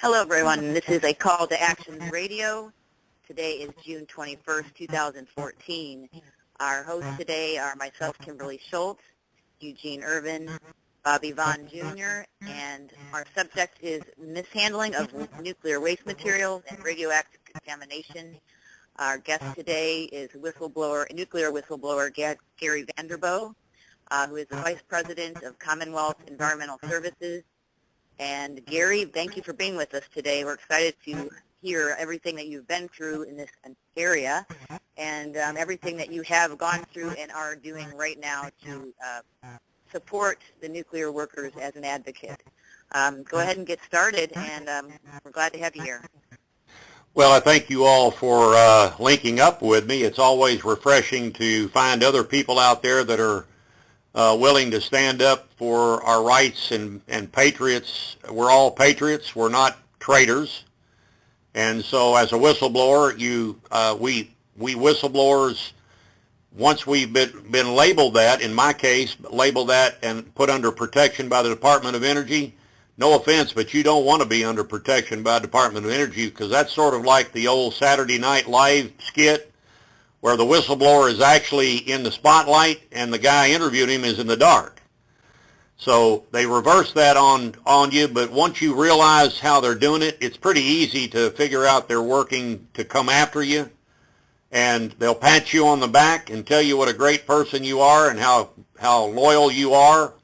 Hello, everyone. This is a Call to Action Radio. Today is June 21st, 2014. Our hosts today are myself, Kimberly Schultz, Eugene Irvin, Bobby Vaughn Jr., and our subject is mishandling of nuclear waste materials and radioactive contamination. Our guest today is nuclear whistleblower Gary Vanderbo, who is the Vice President of Commonwealth Environmental Services. And Gary, thank you for being with us today. We're excited to hear everything that you've been through in this area and everything that you have gone through and are doing right now to support the nuclear workers as an advocate. Go ahead and get started, and we're glad to have you here. Well, I thank you all for linking up with me. It's always refreshing to find other people out there that are willing to stand up for our rights and patriots. We're all patriots. We're not traitors. And so as a whistleblower, we whistleblowers, once we've been labeled that, in my case, labeled that and put under protection by the Department of Energy, no offense, but you don't want to be under protection by the Department of Energy, because that's sort of like the old Saturday Night Live skit where the whistleblower is actually in the spotlight and the guy interviewing him is in the dark. So they reverse that on you, but once you realize how they're doing it, it's pretty easy to figure out they're working to come after you, and they'll pat you on the back and tell you what a great person you are and how loyal you are.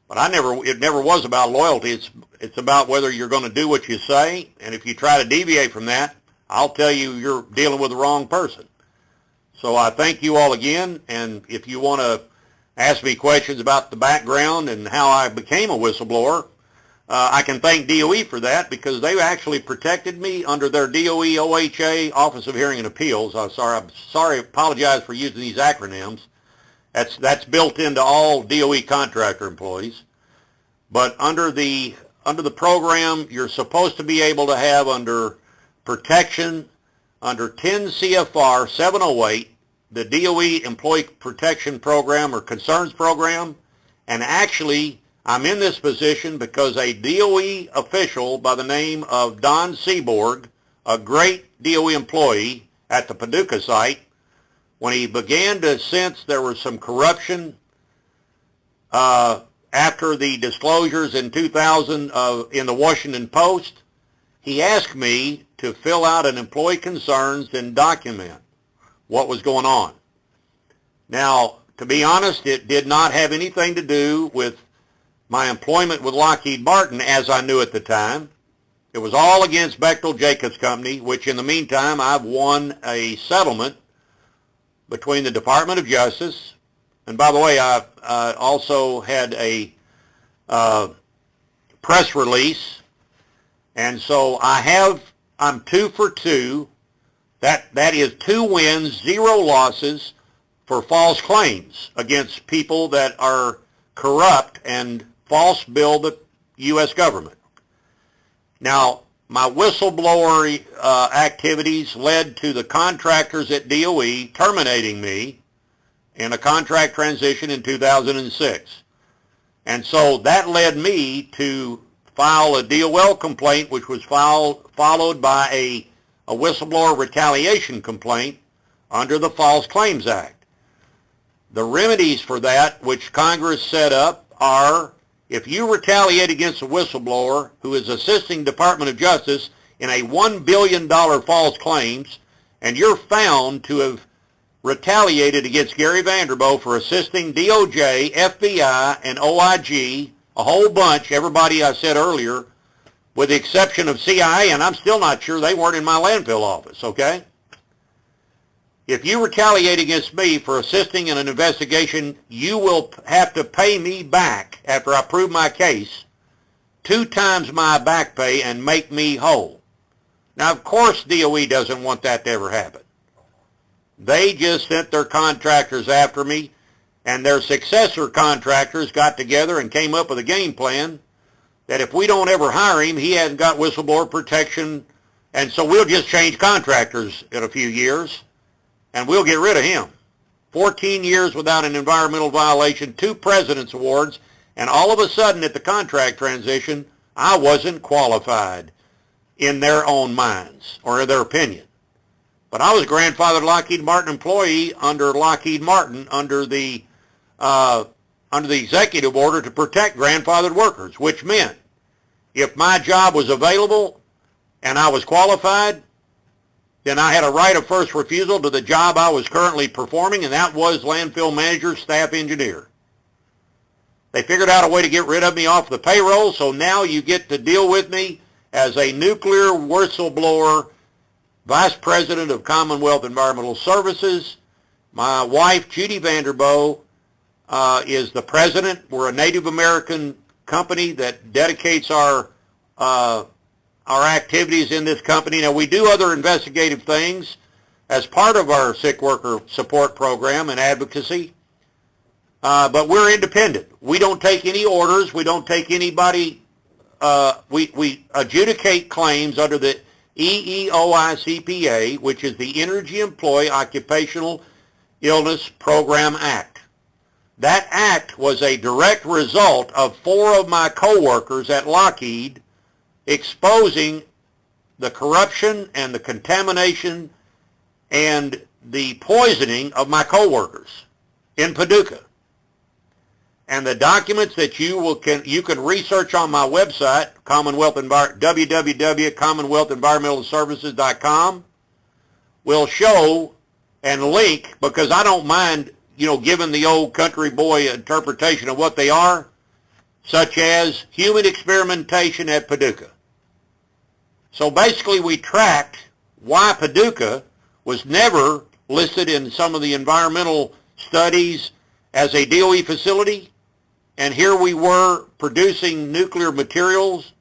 But it never was about loyalty. It's about whether you're going to do what you say, and if you try to deviate from that, I'll tell you you're dealing with the wrong person. So I thank you all again, and if you want to ask me questions about the background and how I became a whistleblower, I can thank DOE for that, because they actually protected me under their DOE OHA, Office of Hearing and Appeals. I'm sorry, apologize for using these acronyms. That's built into all DOE contractor employees. But under the program, you're supposed to be able to have under protection under 10 CFR 708, the DOE Employee Protection Program or Concerns Program, and actually I'm in this position because a DOE official by the name of Don Seaborg, a great DOE employee at the Paducah site, when he began to sense there was some corruption after the disclosures in 2000 in the Washington Post, he asked me to fill out an employee concerns and document what was going on. Now, to be honest, it did not have anything to do with my employment with Lockheed Martin as I knew at the time. It was all against Bechtel Jacobs Company, which in the meantime I've won a settlement between the Department of Justice, and by the way, I also had a press release, and so I'm 2 for 2. That is 2 wins, 0 losses for false claims against people that are corrupt and false bill the U.S. government. Now, my whistleblower activities led to the contractors at DOE terminating me in a contract transition in 2006. And so that led me to file a DOL complaint, which was followed by a whistleblower retaliation complaint under the False Claims Act. The remedies for that, which Congress set up, are if you retaliate against a whistleblower who is assisting Department of Justice in a $1 billion false claims, and you're found to have retaliated against Gary Vanderbo for assisting DOJ, FBI, and OIG, a whole bunch, everybody I said earlier, with the exception of CIA, and I'm still not sure they weren't in my landfill office, okay? If you retaliate against me for assisting in an investigation, you will have to pay me back after I prove my case 2 times my back pay and make me whole. Now, of course, DOE doesn't want that to ever happen. They just sent their contractors after me, and their successor contractors got together and came up with a game plan that if we don't ever hire him, he hasn't got whistleblower protection, and so we'll just change contractors in a few years, and we'll get rid of him. 14 years without an environmental violation, 2 President's Awards, and all of a sudden at the contract transition, I wasn't qualified. in their own minds or their opinion. But I was a grandfathered Lockheed Martin employee under Lockheed Martin under the executive order to protect grandfathered workers, which meant if my job was available and I was qualified, then I had a right of first refusal to the job I was currently performing, and that was landfill manager, staff engineer. They figured out a way to get rid of me off the payroll, so now you get to deal with me as a nuclear whistleblower, Vice President of Commonwealth Environmental Services. My wife, Judy Vanderboe, is the president. We're a Native American company that dedicates our activities in this company. Now, we do other investigative things as part of our sick worker support program and advocacy, but we're independent. We don't take any orders. We don't take anybody. We adjudicate claims under the EEOICPA, which is the Energy Employee Occupational Illness Program Act. That act was a direct result of 4 of my coworkers at Lockheed exposing the corruption and the contamination and the poisoning of my coworkers in Paducah. And the documents that you can research on my website, www.commonwealthenvironmentalservices.com, will show and link, because I don't mind, giving the old country boy interpretation of what they are, such as human experimentation at Paducah. So basically we tracked why Paducah was never listed in some of the environmental studies as a DOE facility, and here we were producing nuclear materials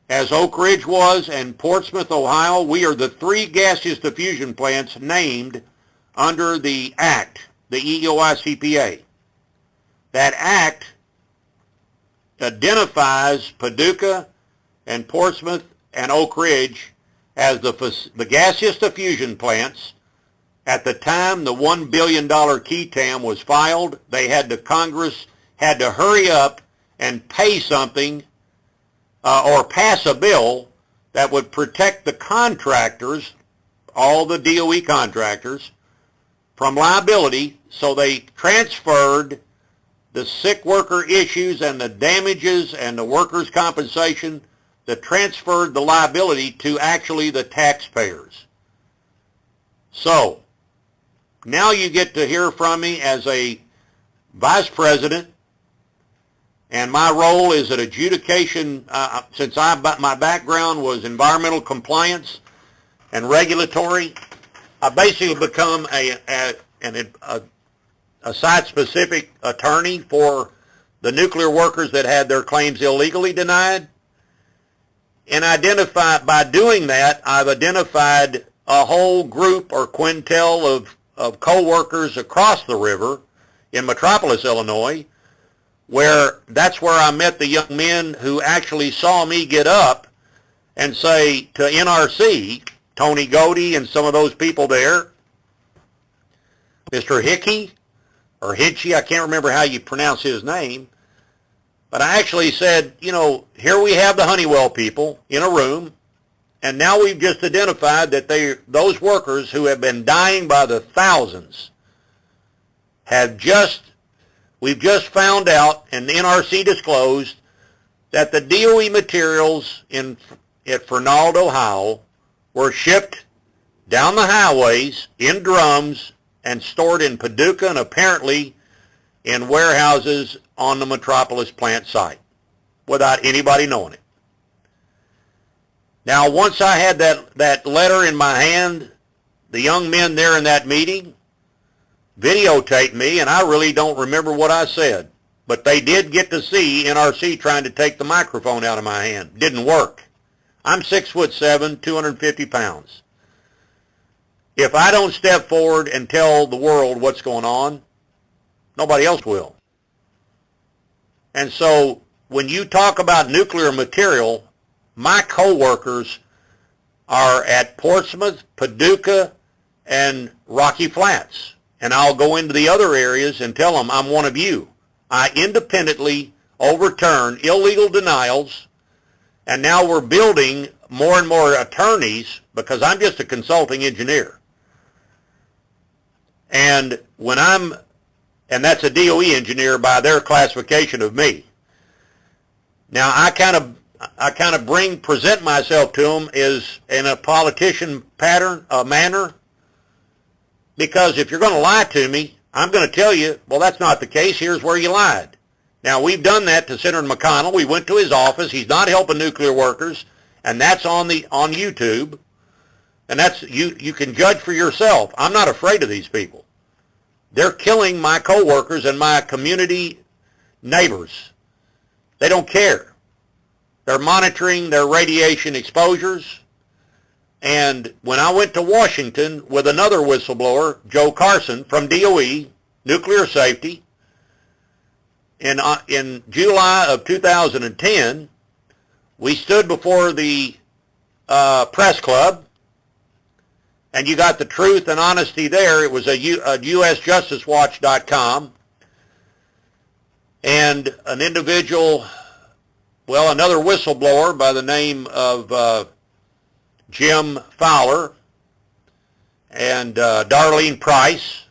as Oak Ridge was, and Portsmouth, Ohio. We are the 3 gaseous diffusion plants named under the Act, the EEOICPA. That Act identifies Paducah and Portsmouth and Oak Ridge as the gaseous diffusion plants. At the time the $1 billion key tam was filed, Congress had to hurry up and pay something or pass a bill that would protect the contractors, all the DOE contractors, from liability. So they transferred the sick worker issues and the damages and the workers' compensation, that transferred the liability to actually the taxpayers. So now you get to hear from me as a vice president, and my role is an adjudication. Since my background was environmental compliance and regulatory, I basically become a site-specific attorney for the nuclear workers that had their claims illegally denied. And by doing that, I've identified a whole group or quintet of co-workers across the river in Metropolis, Illinois, that's where I met the young men who actually saw me get up and say to NRC, Tony Godey and some of those people there, Mr. Hickey, or Hitchie, I can't remember how you pronounce his name, but I actually said, here we have the Honeywell people in a room, and now we've just identified that those workers who have been dying by the thousands we've just found out, and the NRC disclosed, that the DOE materials at Fernald, Ohio, were shipped down the highways in drums and stored in Paducah and apparently in warehouses on the Metropolis plant site without anybody knowing it. Now, once I had that letter in my hand, the young men there in that meeting videotaped me, and I really don't remember what I said, but they did get to see NRC trying to take the microphone out of my hand. Didn't work. I'm 6'7", 250 pounds. If I don't step forward and tell the world what's going on, nobody else will. And so when you talk about nuclear material, my coworkers are at Portsmouth, Paducah, and Rocky Flats. And I'll go into the other areas and tell them I'm one of you. I independently overturn illegal denials, and now we're building more and more attorneys, because I'm just a consulting engineer. And and that's a DOE engineer by their classification of me. Now I kind of present myself to them as in a politician manner, because if you're going to lie to me, I'm going to tell you, well, that's not the case. Here's where you lied. Now, we've done that to Senator McConnell. We went to his office. He's not helping nuclear workers, and that's on YouTube. And that's you can judge for yourself. I'm not afraid of these people. They're killing my coworkers and my community neighbors. They don't care. They're monitoring their radiation exposures. And when I went to Washington with another whistleblower, Joe Carson from DOE, Nuclear Safety, in July of 2010, we stood before the press club, and you got the truth and honesty there. It was a USJusticeWatch.com, and an individual, well, another whistleblower by the name of Jim Fowler and Darlene Price.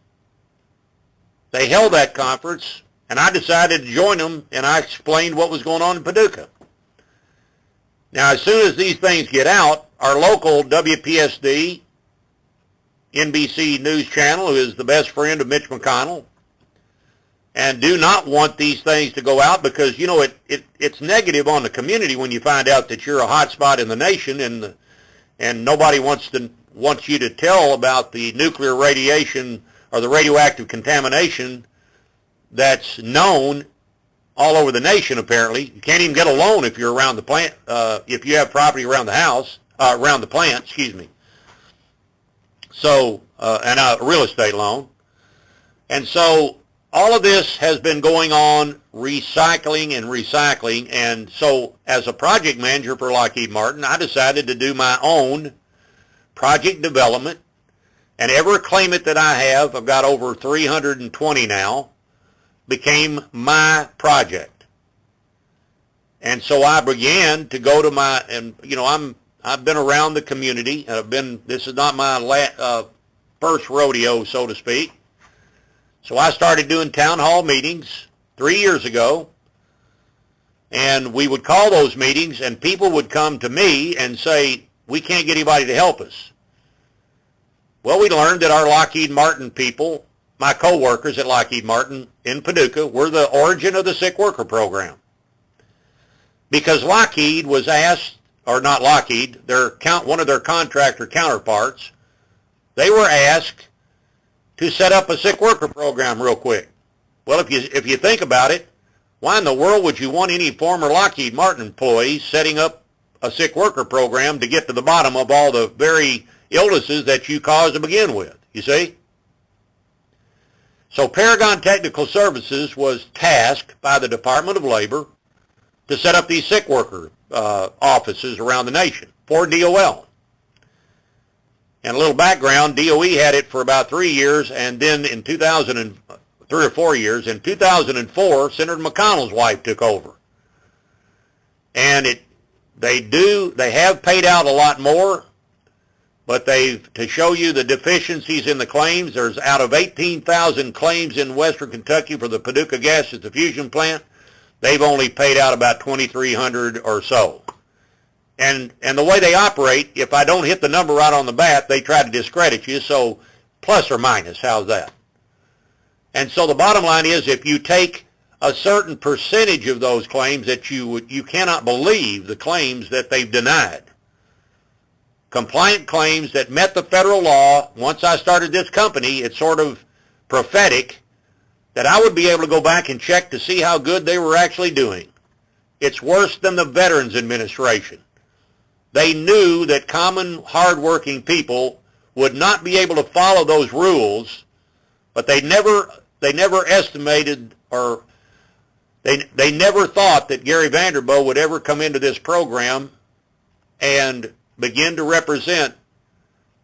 They held that conference, and I decided to join them, and I explained what was going on in Paducah. Now, as soon as these things get out, our local WPSD, NBC News Channel, who is the best friend of Mitch McConnell, and do not want these things to go out because, you know, it's negative on the community when you find out that you're a hot spot in the nation, and nobody wants you to tell about the nuclear radiation or the radioactive contamination that's known all over the nation. Apparently, you can't even get a loan if you're around the plant, if you have property around the house, around the plant. Excuse me. So, and a real estate loan, and so all of this has been going on, recycling, and so as a project manager for Lockheed Martin, I decided to do my own project development, and every claimant that I have, I've got over 320 now, became my project. And so I began to go to and you know, I've been around the community, and this is not my first rodeo, so to speak. So I started doing town hall meetings 3 years ago, and we would call those meetings, and people would come to me and say, we can't get anybody to help us. Well, we learned that our Lockheed Martin people, my co-workers at Lockheed Martin in Paducah, were the origin of the sick worker program. Because Lockheed was asked, or not Lockheed, one of their contractor counterparts, they were asked to set up a sick worker program real quick. Well, if you think about it, why in the world would you want any former Lockheed Martin employees setting up a sick worker program to get to the bottom of all the very illnesses that you caused to begin with, you see? So Paragon Technical Services was tasked by the Department of Labor to set up these sick worker offices around the nation for DOL. And a little background, DOE had it for about 3 years, and then in 3 or 4 years, in 2004, Senator McConnell's wife took over. And they have paid out a lot more, but to show you the deficiencies in the claims, there's out of 18,000 claims in Western Kentucky for the Paducah Gas Diffusion Plant, they've only paid out about 2,300 or so. And the way they operate, if I don't hit the number right on the bat, they try to discredit you, so plus or minus, how's that? And so the bottom line is, if you take a certain percentage of those claims that you cannot believe the claims that they've denied. Compliant claims that met the federal law. Once I started this company, it's sort of prophetic that I would be able to go back and check to see how good they were actually doing. It's worse than the Veterans Administration. They knew that common, hard-working people would not be able to follow those rules, but they never estimated, or they never thought that Gary Vanderbilt would ever come into this program and begin to represent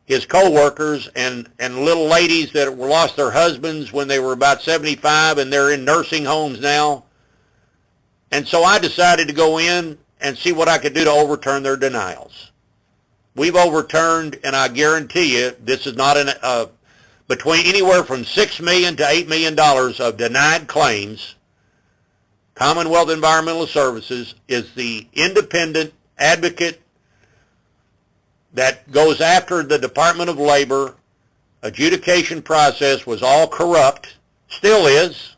his co-workers and little ladies that lost their husbands when they were about 75 and they're in nursing homes now. And so I decided to go in and see what I could do to overturn their denials. we've overturned, and I guarantee you, this is not between anywhere from $6 million to $8 million of denied claims. Commonwealth Environmental Services is the independent advocate that goes after the Department of Labor. Adjudication process was all corrupt, still is.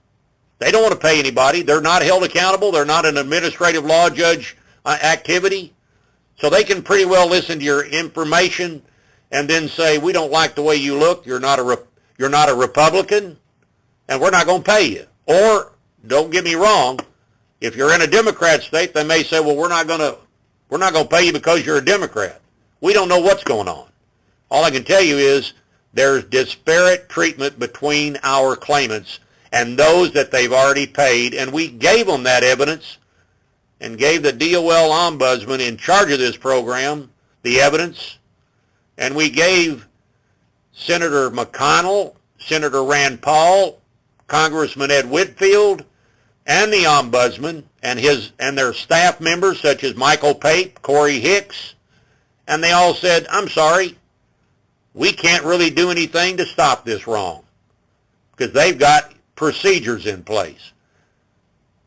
They don't want to pay anybody. They're not held accountable. They're not an administrative law judge activity. So they can pretty well listen to your information and then say, we don't like the way you look. You're not a Republican, and we're not going to pay you. Or, don't get me wrong, if you're in a Democrat state, they may say, well, we're not going to pay you because you're a Democrat. We don't know what's going on. All I can tell you is there's disparate treatment between our claimants and those that they've already paid, and we gave them that evidence and gave the DOL ombudsman in charge of this program the evidence, and we gave Senator McConnell, Senator Rand Paul, Congressman Ed Whitfield, and the ombudsman and their staff members such as Michael Pape, Corey Hicks, and they all said, I'm sorry, we can't really do anything to stop this wrong because they've got procedures in place.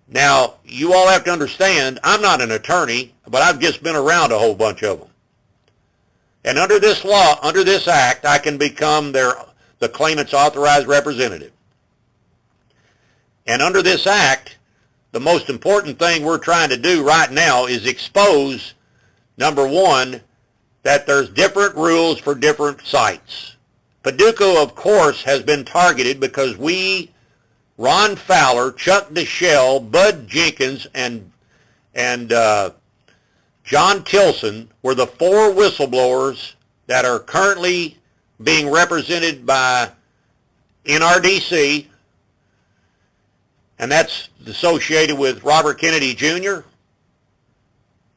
Now, you all have to understand, I'm not an attorney, but I've just been around a whole bunch of them. And under this law, under this act, I can become the claimant's authorized representative. And under this act, the most important thing we're trying to do right now is expose, number one, that there's different rules for different sites. Paducah, of course, has been targeted because we, Ron Fowler, Chuck DeShell, Bud Jenkins, and John Tilson were the 4 whistleblowers that are currently being represented by NRDC, and that's associated with Robert Kennedy Jr.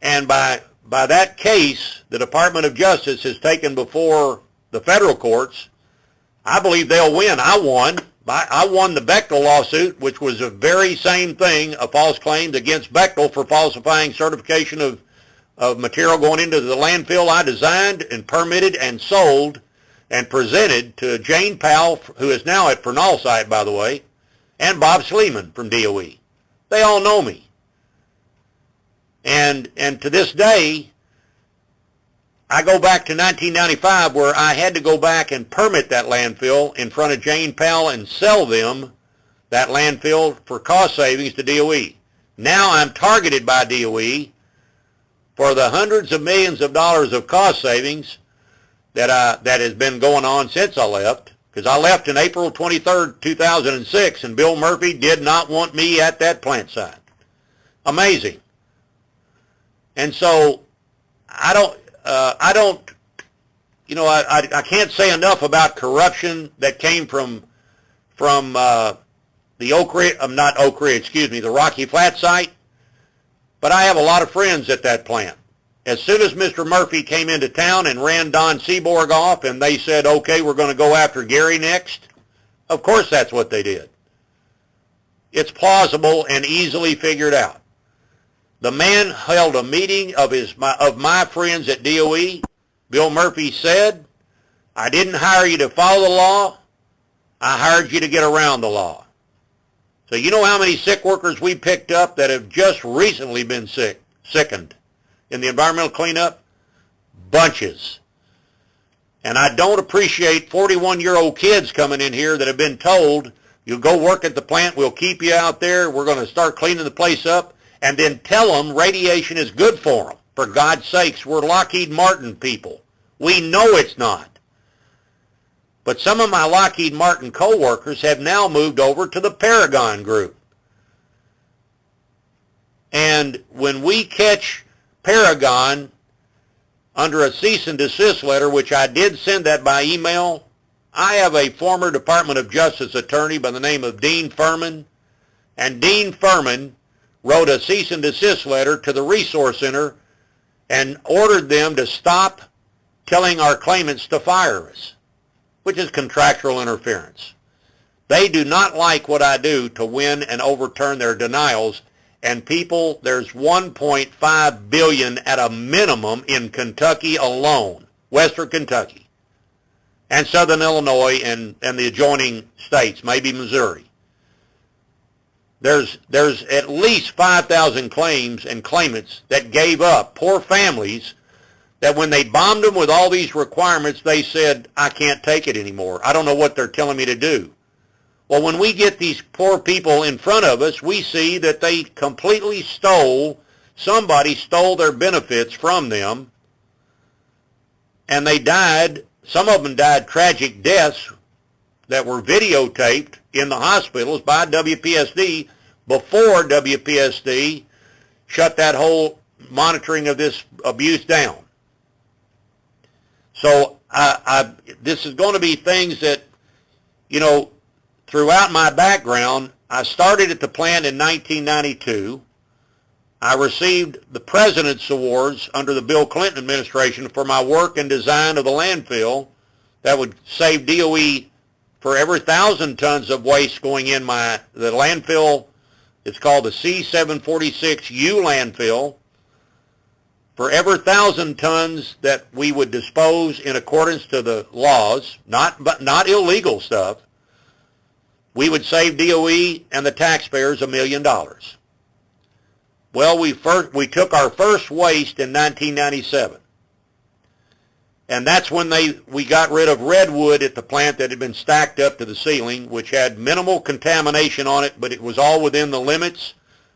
And by that case, the Department of Justice has taken before the federal courts. I believe they'll win. I won the Bechtel lawsuit, which was the very same thing, a false claims against Bechtel for falsifying certification of material going into the landfill I designed and permitted and sold and presented to Jane Powell, who is now at Pernal site, by the way, and Bob Sleeman from DOE. They all know me. And to this day, I go back to 1995 where I had to go back and permit that landfill in front of Jane Powell and sell them that landfill for cost savings to DOE. Now I'm targeted by DOE for the hundreds of millions of dollars of cost savings that has been going on since I left, because I left in April 23rd, 2006, and Bill Murphy did not want me at that plant site. Amazing. And so I can't say enough about corruption that came from the the Rocky Flat site. But I have a lot of friends at that plant. As soon as Mr. Murphy came into town and ran Don Seaborg off and they said, okay, we're going to go after Gary next, of course that's what they did. It's plausible and easily figured out. The man held a meeting of my friends at DOE. Bill Murphy said, I didn't hire you to follow the law. I hired you to get around the law. So you know how many sick workers we picked up that have just recently been sickened in the environmental cleanup? Bunches. And I don't appreciate 41-year-old kids coming in here that have been told, you'll go work at the plant, we'll keep you out there, we're going to start cleaning the place up, and then tell them radiation is good for them. For God's sakes, we're Lockheed Martin people. We know it's not. But some of my Lockheed Martin co-workers have now moved over to the Paragon Group. And when we catch Paragon under a cease and desist letter, which I did send that by email, I have a former Department of Justice attorney by the name of Dean Furman, and Dean Furman wrote a cease and desist letter to the Resource Center and ordered them to stop telling our claimants to fire us, which is contractual interference. They do not like what I do to win and overturn their denials. And people, there's $1.5 billion at a minimum in Kentucky alone Western Kentucky, and Southern Illinois and the adjoining states, maybe Missouri. There's at least 5,000 claims and claimants that gave up, poor families, that when they bombed them with all these requirements, they said, I can't take it anymore. I don't know what they're telling me to do. Well, when we get these poor people in front of us, we see that they completely somebody stole their benefits from them, and they died. Some of them died tragic deaths that were videotaped in the hospitals by WPSD before WPSD shut that whole monitoring of this abuse down. So this is going to be things that, throughout my background, I started at the plant in 1992. I received the President's Awards under the Bill Clinton administration for my work and design of the landfill that would save DOE for every 1,000 tons of waste going in the landfill. It's called the C746U landfill. For every 1,000 tons that we would dispose in accordance to the laws, not illegal stuff, we would save DOE and the taxpayers $1 million. Well, we took our first waste in 1997. And that's when we got rid of redwood at the plant that had been stacked up to the ceiling, which had minimal contamination on it, but it was all within the limits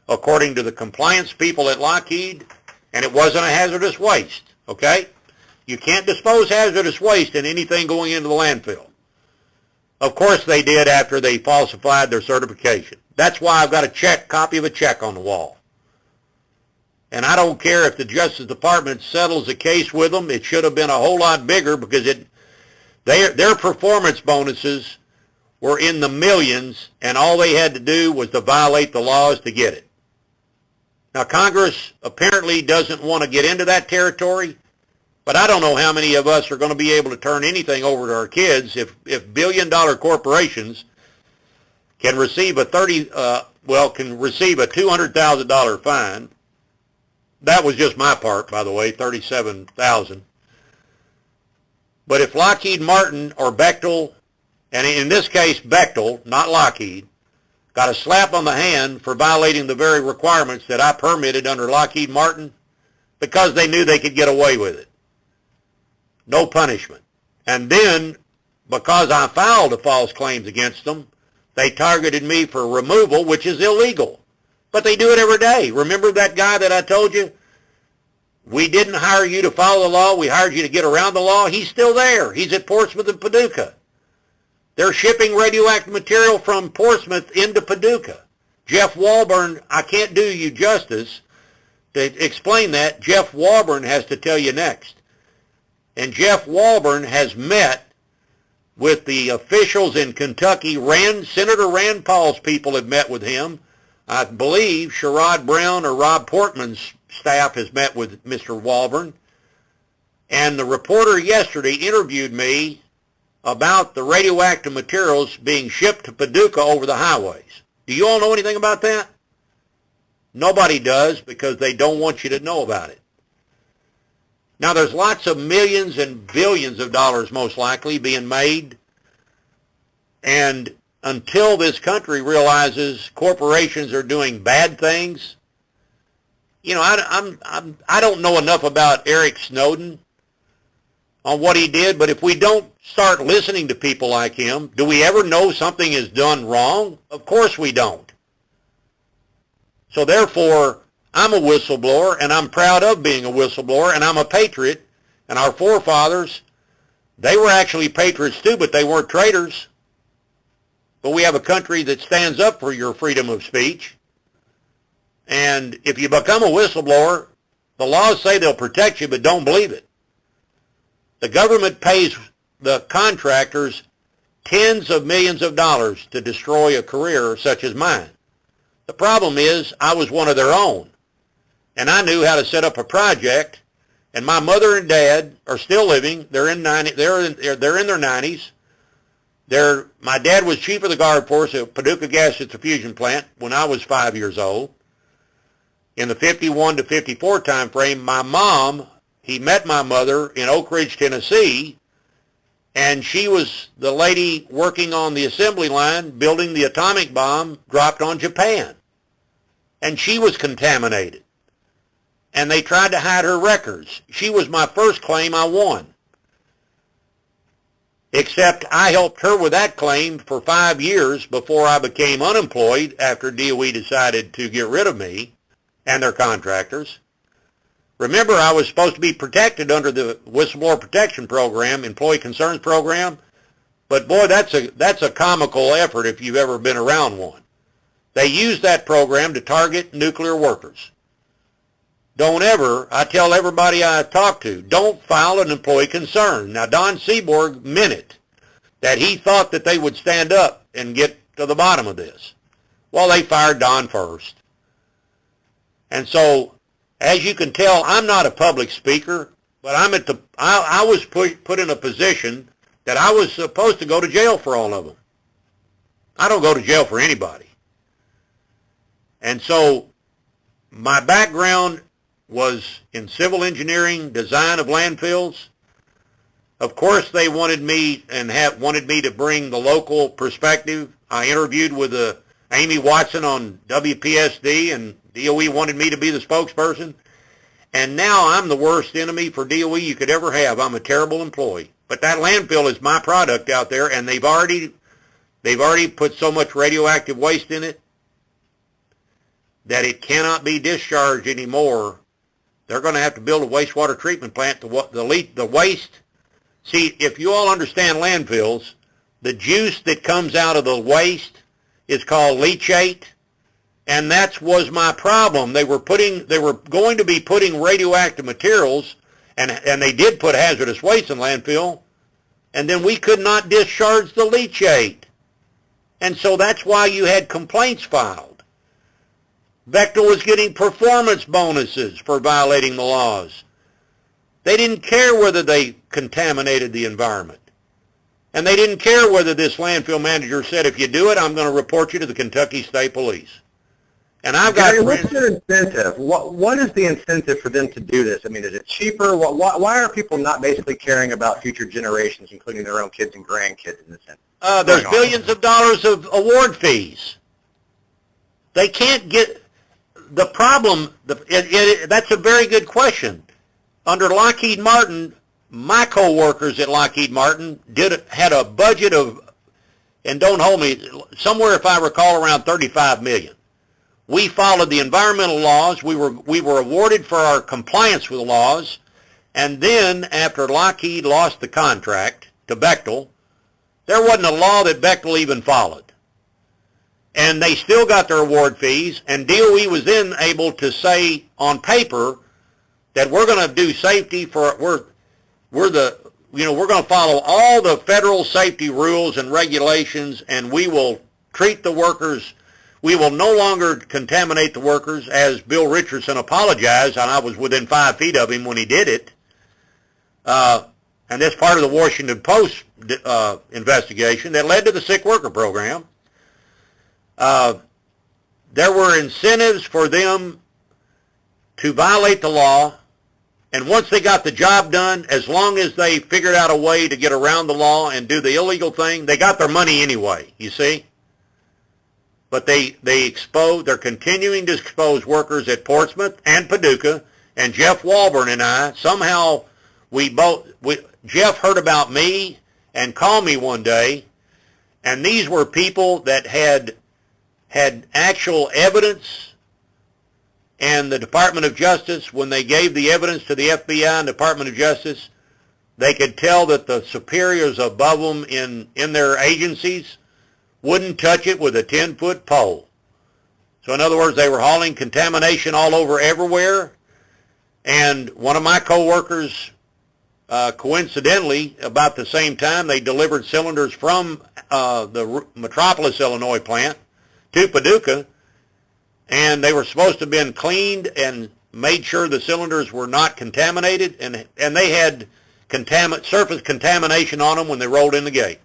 according to the compliance people at Lockheed, and it wasn't a hazardous waste, okay? You can't dispose hazardous waste in anything going into the landfill. Of course they did after they falsified their certification. That's why I've got a copy of a check on the wall. And I don't care if the Justice Department settles a case with them. It should have been a whole lot bigger because their performance bonuses were in the millions, and all they had to do was to violate the laws to get it. Now, Congress apparently doesn't want to get into that territory, but I don't know how many of us are going to be able to turn anything over to our kids if billion-dollar corporations can receive a $200,000 fine. That was just my part, by the way, $37,000. But if Lockheed Martin or Bechtel, and in this case Bechtel, not Lockheed, got a slap on the hand for violating the very requirements that I permitted under Lockheed Martin because they knew they could get away with it. No punishment. And then, because I filed the false claims against them, they targeted me for removal, which is illegal. But they do it every day. Remember that guy that I told you? We didn't hire you to follow the law. We hired you to get around the law. He's still there. He's at Portsmouth and Paducah. They're shipping radioactive material from Portsmouth into Paducah. Jeff Walburn, I can't do you justice to explain that. Jeff Walburn has to tell you next. And Jeff Walburn has met with the officials in Kentucky. Senator Rand Paul's people have met with him. I believe Sherrod Brown or Rob Portman's staff has met with Mr. Walburn. And the reporter yesterday interviewed me about the radioactive materials being shipped to Paducah over the highways. Do you all know anything about that? Nobody does because they don't want you to know about it. Now, there's lots of millions and billions of dollars most likely being made, and until this country realizes corporations are doing bad things, I don't know enough about Eric Snowden on what he did, but if we don't start listening to people like him, do we ever know something is done wrong? Of course we don't. So therefore, I'm a whistleblower, and I'm proud of being a whistleblower, and I'm a patriot, and our forefathers, they were actually patriots too, but they weren't traitors. But we have a country that stands up for your freedom of speech. And if you become a whistleblower, the laws say they'll protect you, but don't believe it. The government pays the contractors tens of millions of dollars to destroy a career such as mine. The problem is I was one of their own, and I knew how to set up a project. And my mother and dad are still living. They're in their 90s. My dad was chief of the guard force at Paducah Gas Distribution Plant when I was 5 years old. In the 51 to 54 time frame, my mom, he met my mother in Oak Ridge, Tennessee, and she was the lady working on the assembly line building the atomic bomb dropped on Japan. And she was contaminated. And they tried to hide her records. She was my first claim I won. Except I helped her with that claim for 5 years before I became unemployed after DOE decided to get rid of me and their contractors. Remember, I was supposed to be protected under the Whistleblower Protection Program, Employee Concerns Program, but boy, that's a comical effort if you've ever been around one. They use that program to target nuclear workers. Don't ever, I tell everybody I talk to, don't file an employee concern. Now, Don Seaborg meant it, that he thought that they would stand up and get to the bottom of this. Well, they fired Don first. And so, as you can tell, I'm not a public speaker, but I was put in a position that I was supposed to go to jail for all of them. I don't go to jail for anybody. And so, my background was in civil engineering, design of landfills. Of course, they wanted me to bring the local perspective. I interviewed with Amy Watson on WPSD, and DOE wanted me to be the spokesperson. And now I'm the worst enemy for DOE you could ever have. I'm a terrible employee. But that landfill is my product out there, and they've already put so much radioactive waste in it that it cannot be discharged anymore. They're going to have to build a wastewater treatment plant to the waste. See, if you all understand landfills, the juice that comes out of the waste is called leachate, and that was my problem. They were going to be putting radioactive materials, and they did put hazardous waste in landfill, and then we could not discharge the leachate. And so that's why you had complaints filed. Bechtel was getting performance bonuses for violating the laws. They didn't care whether they contaminated the environment. And they didn't care whether this landfill manager said, if you do it, I'm going to report you to the Kentucky State Police. And I've got... Gary, what's their incentive? What is the incentive for them to do this? I mean, is it cheaper? Why are people not basically caring about future generations, including their own kids and grandkids in this sense? There's billions of dollars of award fees. They can't get... The problem, that's a very good question. Under Lockheed Martin, my co-workers at Lockheed Martin had a budget of, and don't hold me, somewhere if I recall around $35 million. We followed the environmental laws. We were awarded for our compliance with the laws, and then after Lockheed lost the contract to Bechtel, there wasn't a law that Bechtel even followed. And they still got their award fees, and DOE was then able to say on paper that we're going to do safety for, we're going to follow all the federal safety rules and regulations, and we will treat the workers, we will no longer contaminate the workers, as Bill Richardson apologized, and I was within 5 feet of him when he did it. And that's part of the Washington Post investigation that led to the sick worker program. There were incentives for them to violate the law, and once they got the job done, as long as they figured out a way to get around the law and do the illegal thing, they got their money anyway, you see? But they're continuing to expose workers at Portsmouth and Paducah, and Jeff Walburn and I, somehow Jeff heard about me and called me one day, and these were people that had actual evidence, and the Department of Justice, when they gave the evidence to the FBI and Department of Justice, they could tell that the superiors above them in their agencies wouldn't touch it with a 10-foot pole. So in other words, they were hauling contamination all over everywhere, and one of my coworkers, coincidentally, about the same time, they delivered cylinders from the Metropolis, Illinois plant to Paducah, and they were supposed to have been cleaned and made sure the cylinders were not contaminated, and they had surface contamination on them when they rolled in the gate.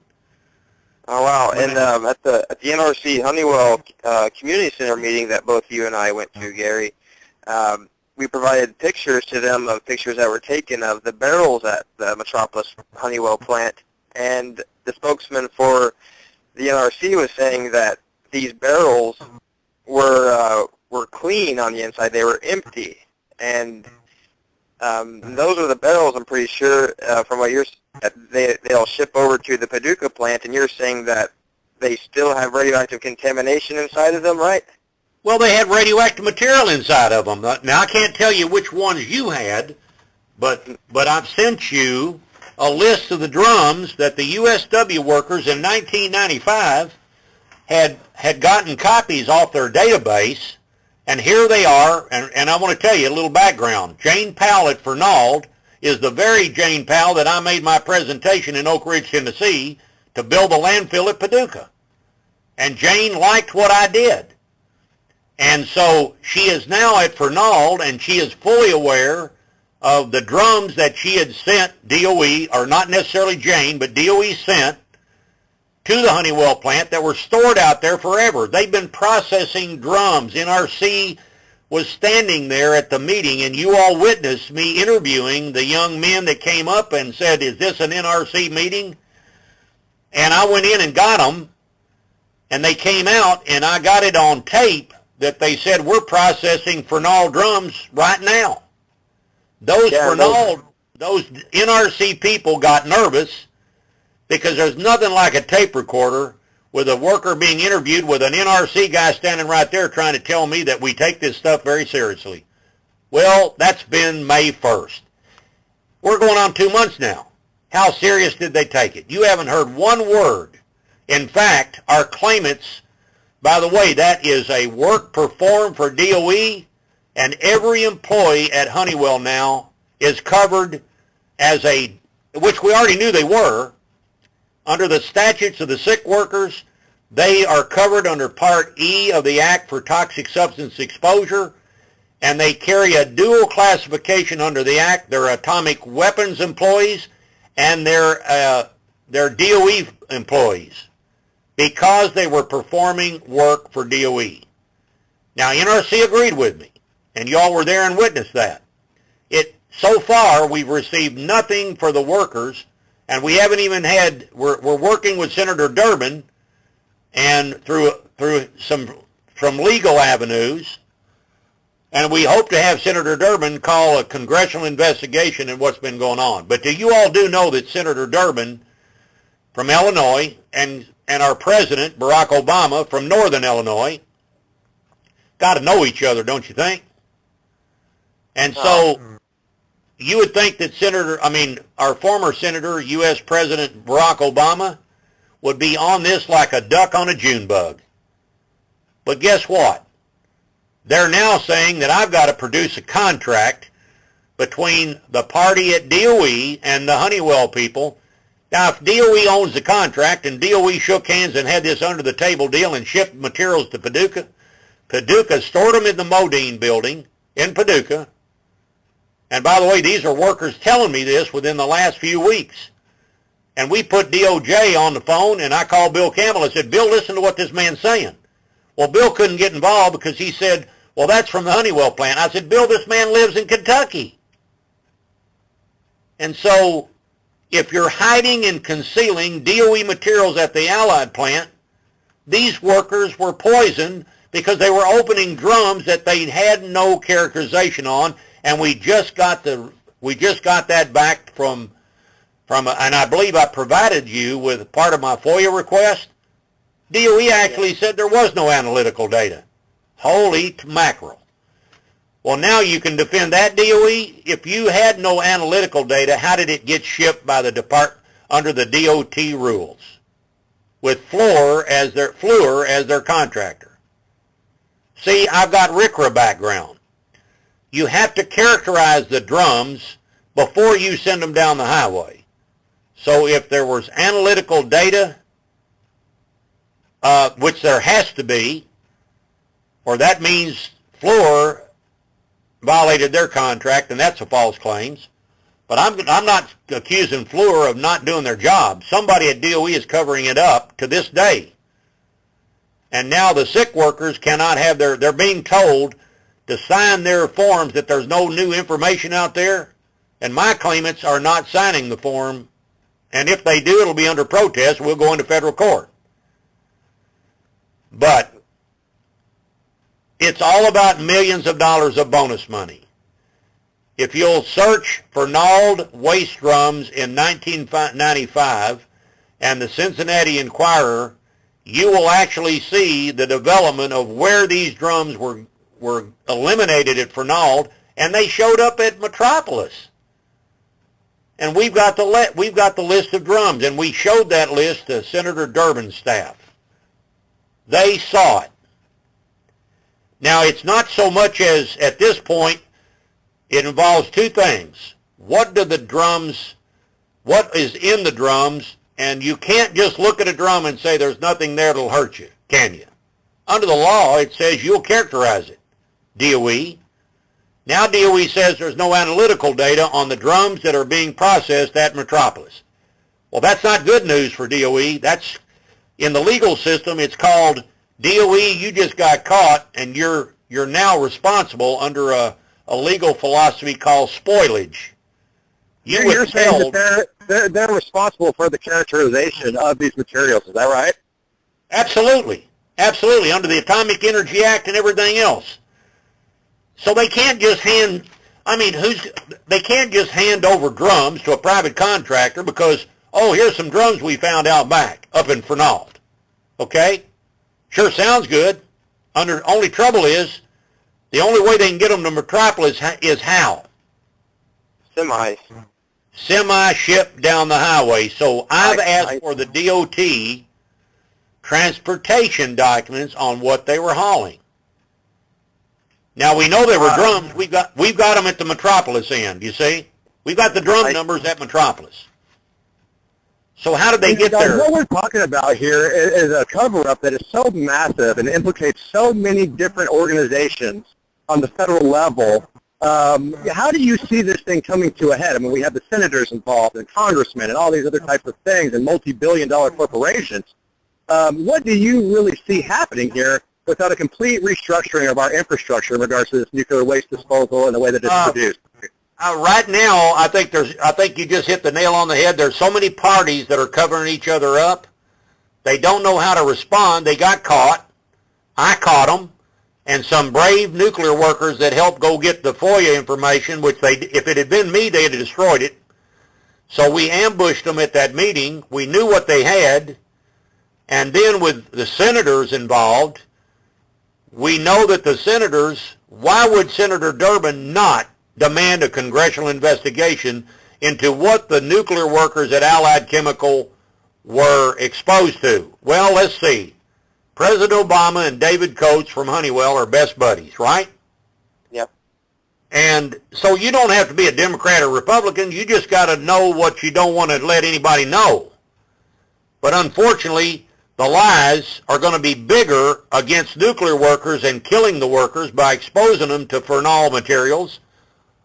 Oh, wow. And at the NRC Honeywell Community Center meeting that both you and I went to, Gary, we provided pictures to them of pictures that were taken of the barrels at the Metropolis Honeywell plant, and the spokesman for the NRC was saying that these barrels were clean on the inside. They were empty, and those are the barrels, I'm pretty sure, from what you're saying, they'll ship over to the Paducah plant, and you're saying that they still have radioactive contamination inside of them, right? Well, they had radioactive material inside of them. Now, I can't tell you which ones you had, but I've sent you a list of the drums that the USW workers in 1995 had gotten copies off their database, and here they are, and I want to tell you a little background. Jane Powell at Fernald is the very Jane Powell that I made my presentation in Oak Ridge, Tennessee, to build the landfill at Paducah. And Jane liked what I did. And so she is now at Fernald, and she is fully aware of the drums that she had sent DOE, or not necessarily Jane, but DOE sent to the Honeywell plant that were stored out there forever. They've been processing drums. NRC was standing there at the meeting, and you all witnessed me interviewing the young men that came up and said, is this an NRC meeting? And I went in and got them, and they came out, and I got it on tape that they said, we're processing Fernald drums right now. Those NRC people got nervous because there's nothing like a tape recorder with a worker being interviewed with an NRC guy standing right there trying to tell me that we take this stuff very seriously. Well, that's been May 1st. We're going on 2 months now. How serious did they take it? You haven't heard one word. In fact, our claimants, by the way, that is a work performed for DOE, and every employee at Honeywell now is covered as which we already knew they were, under the statutes of the sick workers. They are covered under Part E of the Act for Toxic Substance Exposure, and they carry a dual classification under the Act. They're atomic weapons employees, and they're DOE employees, because they were performing work for DOE. Now, NRC agreed with me, and y'all were there and witnessed that. So far, we've received nothing for the workers, and we haven't even had, we're working with Senator Durbin, and through from legal avenues, and we hope to have Senator Durbin call a congressional investigation in what's been going on. But you all do know that Senator Durbin from Illinois and our President, Barack Obama, from Northern Illinois, got to know each other, don't you think? And so you would think that our former Senator, U.S. President Barack Obama, would be on this like a duck on a June bug. But guess what? They're now saying that I've got to produce a contract between the party at DOE and the Honeywell people. Now, if DOE owns the contract and DOE shook hands and had this under-the-table deal and shipped materials to Paducah, Paducah stored them in the Modine building in Paducah. And by the way, these are workers telling me this within the last few weeks. And we put DOJ on the phone, and I called Bill Campbell and said, Bill, listen to what this man's saying. Well, Bill couldn't get involved because he said, well, that's from the Honeywell plant. I said, Bill, this man lives in Kentucky. And so if you're hiding and concealing DOE materials at the Allied plant, these workers were poisoned because they were opening drums that they had no characterization on, and we just got that back from and I believe I provided you with part of my FOIA request. DOE actually said there was no analytical data. Holy mackerel. Well, now you can defend that, DOE. If you had no analytical data, how did it get shipped by the department under the DOT rules with Fluor as their contractor? See, I've got RCRA background. You have to characterize the drums before you send them down the highway. So if there was analytical data, which there has to be, or that means Fluor violated their contract, and that's a false claims. But I'm not accusing Fluor of not doing their job. Somebody at DOE is covering it up to this day. And now the sick workers cannot have they're being told to sign their forms that there's no new information out there, and my claimants are not signing the form, and if they do, it'll be under protest. We'll go into federal court. But it's all about millions of dollars of bonus money. If you'll search for gnawed waste drums in 1995 and the Cincinnati Enquirer, you will actually see the development of where these drums were eliminated at Fernald, and they showed up at Metropolis. And we've got the list of drums, and we showed that list to Senator Durbin's staff. They saw it. Now, it's not so much as, at this point, it involves two things. What is in the drums? And you can't just look at a drum and say there's nothing there that'll hurt you, can you? Under the law, it says you'll characterize it, DOE. Now DOE says there's no analytical data on the drums that are being processed at Metropolis. Well, that's not good news for DOE. That's, in the legal system, it's called, DOE, you just got caught, and you're now responsible under a legal philosophy called spoilage. You're saying that they're responsible for the characterization of these materials. Is that right? Absolutely. Absolutely, under the Atomic Energy Act and everything else. So they can't just they can't just hand over drums to a private contractor because, oh, here's some drums we found out back up in Fernald. Okay? Sure sounds good. Only trouble is, the only way they can get them to Metropolis is how? Semis. Semi-shipped down the highway. So I've asked for the DOT transportation documents on what they were hauling. Now, we know they were drums. We've got them at the Metropolis end, you see? We've got the drum numbers at Metropolis. So how did they get there? What we're talking about here is a cover-up that is so massive and implicates so many different organizations on the federal level. How do you see this thing coming to a head? I mean, we have the senators involved and congressmen and all these other types of things and multi-billion-dollar corporations. What do you really see happening here without a complete restructuring of our infrastructure in regards to this nuclear waste disposal and the way that it's produced? Right now, I think you just hit the nail on the head. There's so many parties that are covering each other up. They don't know how to respond. They got caught. I caught them. And some brave nuclear workers that helped go get the FOIA information, which if it had been me, they'd have destroyed it. So we ambushed them at that meeting. We knew what they had. And then with the senators involved, we know that the senators, why would Senator Durbin not demand a congressional investigation into what the nuclear workers at Allied Chemical were exposed to? Well, let's see. President Obama and David Coates from Honeywell are best buddies, right? Yep. And so you don't have to be a Democrat or Republican. You just got to know what you don't want to let anybody know. But unfortunately, the lies are going to be bigger against nuclear workers and killing the workers by exposing them to Fernald materials,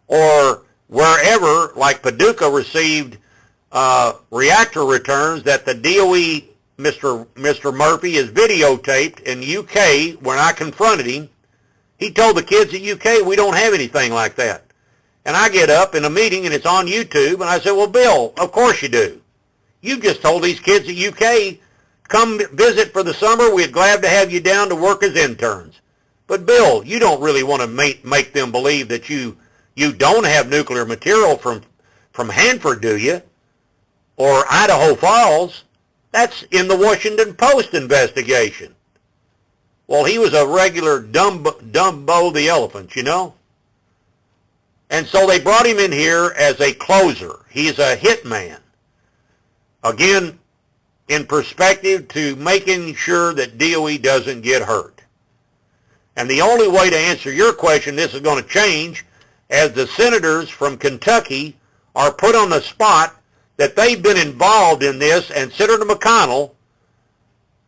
or wherever, like Paducah received reactor returns that the DOE, Mr. Murphy, is videotaped in UK. When I confronted him, he told the kids at UK, we don't have anything like that. And I get up in a meeting and it's on YouTube, and I said, well, Bill, of course you do. You just told these kids at UK, come visit for the summer. We're glad to have you down to work as interns. But Bill, you don't really want to make them believe that you don't have nuclear material from Hanford, do you? Or Idaho Falls? That's in the Washington Post investigation. Well, he was a regular Dumbo the elephant, you know? And so they brought him in here as a closer. He's a hitman. Again, in perspective to making sure that DOE doesn't get hurt. And the only way to answer your question, this is going to change, as the senators from Kentucky are put on the spot that they've been involved in this, and Senator McConnell,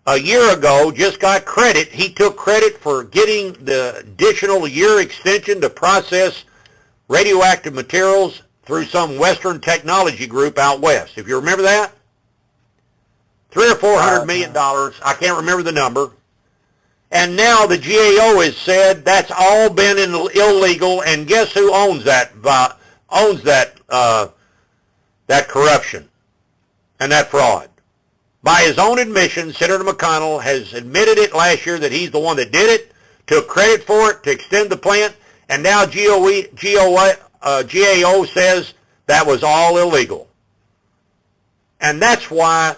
a year ago, just got credit. He took credit for getting the additional year extension to process radioactive materials through some Western technology group out west. If you remember that? $300 or $400 million. I can't remember the number. And now the GAO has said that's all been illegal, and guess who owns that that corruption and that fraud? By his own admission, Senator McConnell has admitted it last year that he's the one that did it, took credit for it to extend the plant, and now GAO says that was all illegal. And that's why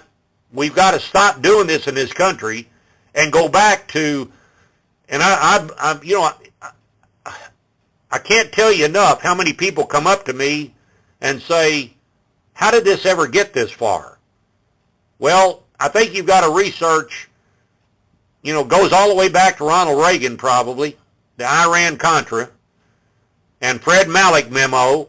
we've got to stop doing this in this country and go back to, and I can't tell you enough how many people come up to me and say, how did this ever get this far? Well, I think you've got to research, goes all the way back to Ronald Reagan probably, the Iran-Contra, and Fred Malek memo,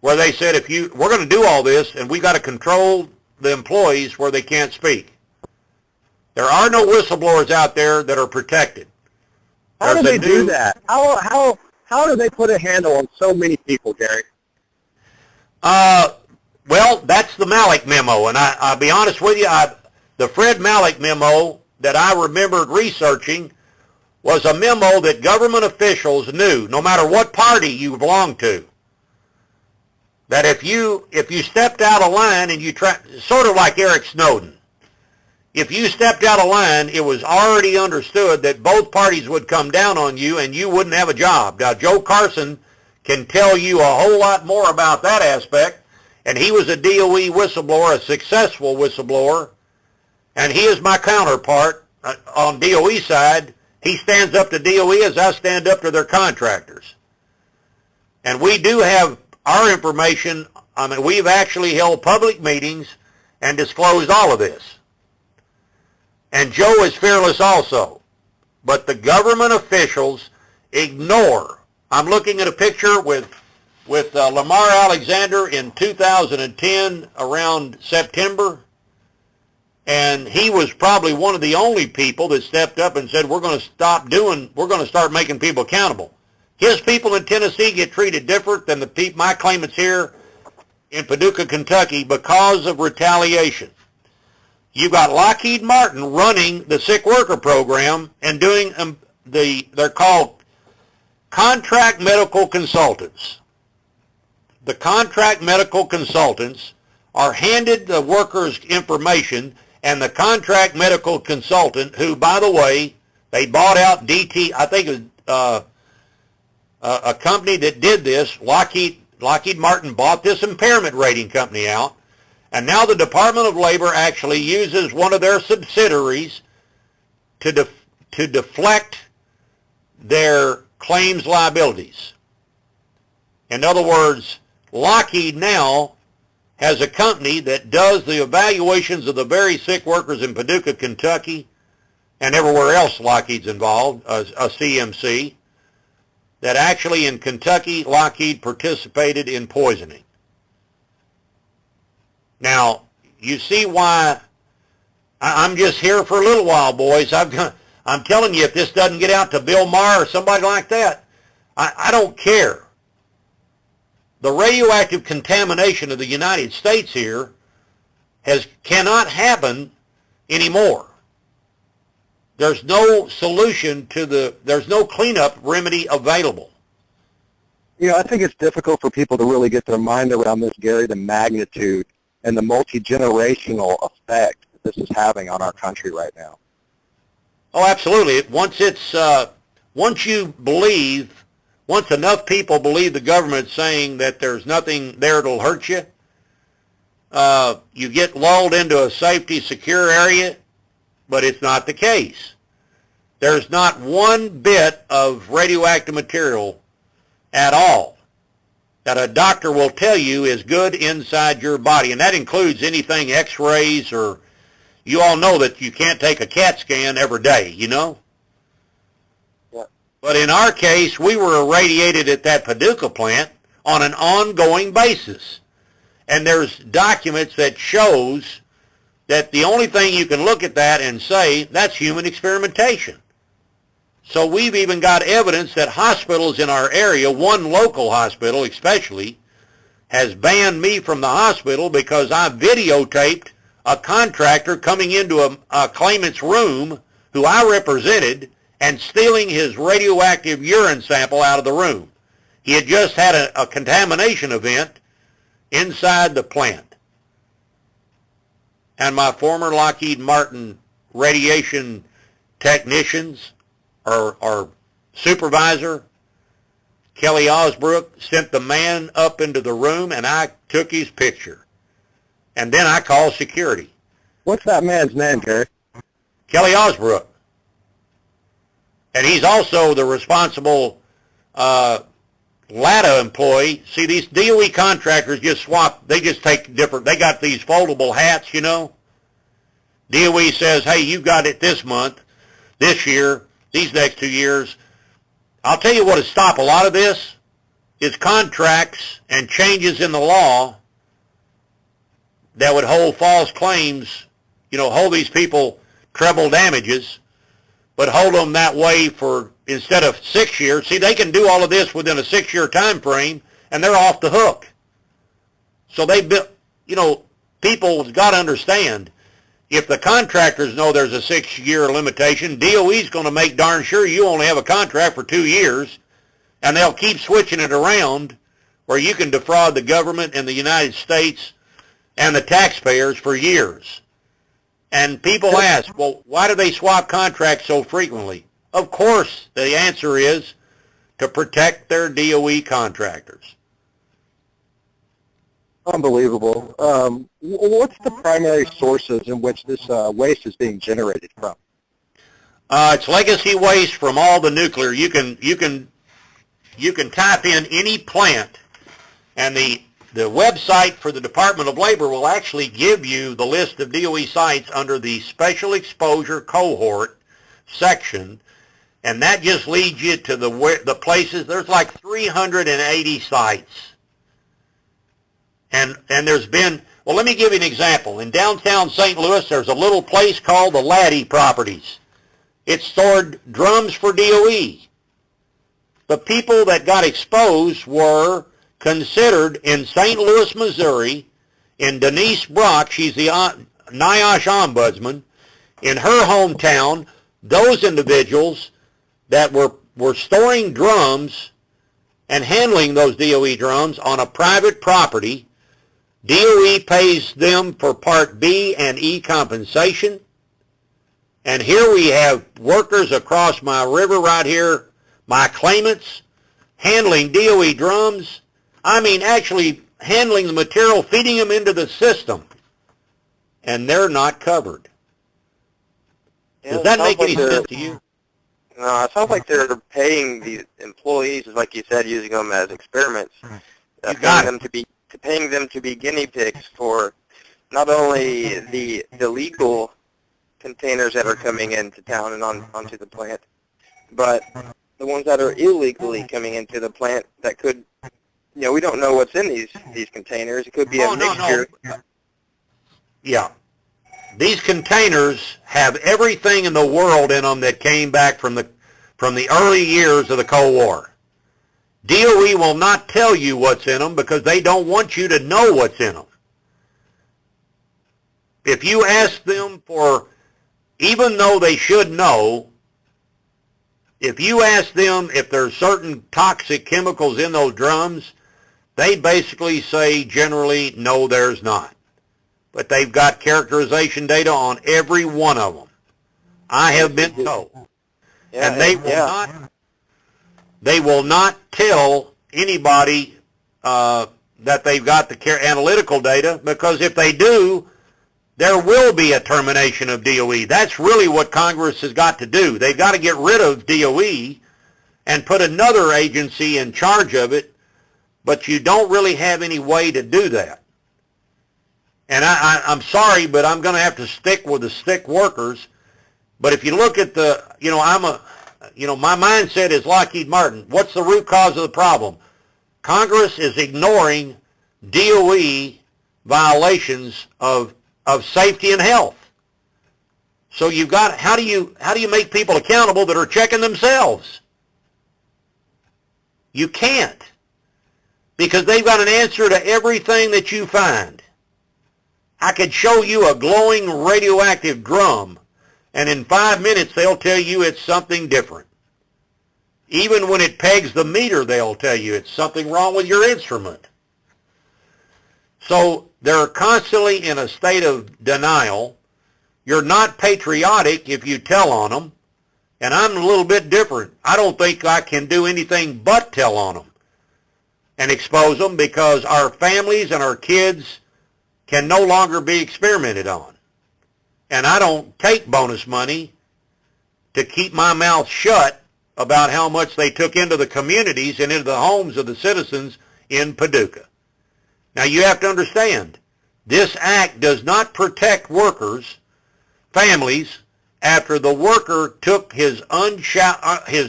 where they said, we're going to do all this, and we've got to control the employees where they can't speak. There are no whistleblowers out there that are protected. How do they do that? How do they put a handle on so many people, Gary? Well, that's the Malek memo, and I'll be honest with you, the Fred Malek memo that I remembered researching was a memo that government officials knew, no matter what party you belonged to, that if you stepped out of line and sort of like Eric Snowden, if you stepped out of line, it was already understood that both parties would come down on you and you wouldn't have a job. Now, Joe Carson can tell you a whole lot more about that aspect, and he was a DOE whistleblower, a successful whistleblower, and he is my counterpart on DOE side. He stands up to DOE as I stand up to their contractors. And we do have our information. I mean, we've actually held public meetings and disclosed all of this. And Joe is fearless also. But the government officials ignore. I'm looking at a picture with Lamar Alexander in 2010 around September. And he was probably one of the only people that stepped up and said, we're going to start making people accountable. His people in Tennessee get treated different than my claimants here in Paducah, Kentucky because of retaliation. You've got Lockheed Martin running the sick worker program and doing they're called contract medical consultants. The contract medical consultants are handed the workers' information, and the contract medical consultant, who, by the way, they bought out DT, I think it was a company that did this, Lockheed Martin bought this impairment rating company out, and now the Department of Labor actually uses one of their subsidiaries to deflect their claims liabilities. In other words, Lockheed now has a company that does the evaluations of the very sick workers in Paducah, Kentucky, and everywhere else Lockheed's involved, a CMC, that actually in Kentucky, Lockheed participated in poisoning. Now, you see why I'm just here for a little while, boys. I'm telling you, if this doesn't get out to Bill Maher or somebody like that, I don't care. The radioactive contamination of the United States here cannot happen anymore. There's no solution there's no cleanup remedy available. I think it's difficult for people to really get their mind around this, Gary, the magnitude and the multi-generational effect that this is having on our country right now. Oh, absolutely. Once enough people believe the government saying that there's nothing there that'll hurt you, you get lulled into a safety, secure area, but it's not the case. There's not one bit of radioactive material at all that a doctor will tell you is good inside your body, and that includes anything x-rays, or you all know that you can't take a CAT scan every day, Yeah. But in our case, we were irradiated at that Paducah plant on an ongoing basis. And there's documents that shows that the only thing you can look at that and say, that's human experimentation. So we've even got evidence that hospitals in our area, one local hospital especially, has banned me from the hospital because I videotaped a contractor coming into a claimant's room who I represented and stealing his radioactive urine sample out of the room. He had just had a contamination event inside the plant. And my former Lockheed Martin radiation technicians or supervisor, Kelly Osbrook, sent the man up into the room, and I took his picture. And then I called security. What's that man's name, Gary? Kelly Osbrook. And he's also the responsible LATA employee. See, these DOE contractors just swap. They just take different. They got these foldable hats, you know. DOE says, hey, you got it this month, this year, these next 2 years. I'll tell you what has stopped a lot of this is contracts and changes in the law that would hold false claims, you know, hold these people treble damages, but hold them that way for instead of 6 years. See, they can do all of this within a 6-year time frame, and they're off the hook. So they, you know, people got to understand, if the contractors know there's a 6-year limitation, DOE's going to make darn sure you only have a contract for 2 years, and they'll keep switching it around where you can defraud the government and the United States and the taxpayers for years. And people ask, well, why do they swap contracts so frequently? Of course, the answer is to protect their DOE contractors. Unbelievable. What's the primary sources in which this waste is being generated from? It's legacy waste from all the nuclear. You can type in any plant, and the website for the Department of Labor will actually give you the list of DOE sites under the Special Exposure Cohort section, and that just leads you to the places. There's like 380 sites. And there's been, well, let me give you an example. In downtown St. Louis, there's a little place called the Laddie Properties. It stored drums for DOE. The people that got exposed were considered in St. Louis, Missouri, in Denise Brock, she's the NIOSH ombudsman, in her hometown, those individuals that were storing drums and handling those DOE drums on a private property. DOE pays them for Part B and E compensation. And here we have workers across my river right here, my claimants, handling DOE drums. I mean, actually handling the material, feeding them into the system. And they're not covered. Yeah, does that make any sense to you? No, it sounds like they're paying the employees, like you said, using them as experiments. Paying them to be guinea pigs for not only the legal containers that are coming into town and onto the plant, but the ones that are illegally coming into the plant that could, you know, we don't know what's in these containers. It could be a mixture. No. Yeah. These containers have everything in the world in them that came back from the early years of the Cold War. DOE will not tell you what's in them because they don't want you to know what's in them. If you ask them for, even though they should know, if you ask them if there's certain toxic chemicals in those drums, they basically say generally, no, there's not. But they've got characterization data on every one of them. I have been told. Yeah, and they will not tell anybody that they've got the analytical data, because if they do, there will be a termination of DOE. That's really what Congress has got to do. They've got to get rid of DOE and put another agency in charge of it, but you don't really have any way to do that. And I'm sorry, but I'm going to have to stick with the stick workers. But if you look at the, my mindset is Lockheed Martin. What's the root cause of the problem? Congress is ignoring DOE violations of safety and health. So you've got, how do you make people accountable that are checking themselves? You can't, because they've got an answer to everything that you find. I could show you a glowing radioactive drum, and in 5 minutes they'll tell you it's something different. Even when it pegs the meter, they'll tell you it's something wrong with your instrument. So they're constantly in a state of denial. You're not patriotic if you tell on them, and I'm a little bit different. I don't think I can do anything but tell on them and expose them, because our families and our kids can no longer be experimented on. And I don't take bonus money to keep my mouth shut about how much they took into the communities and into the homes of the citizens in Paducah. Now you have to understand, this act does not protect workers, families, after the worker took his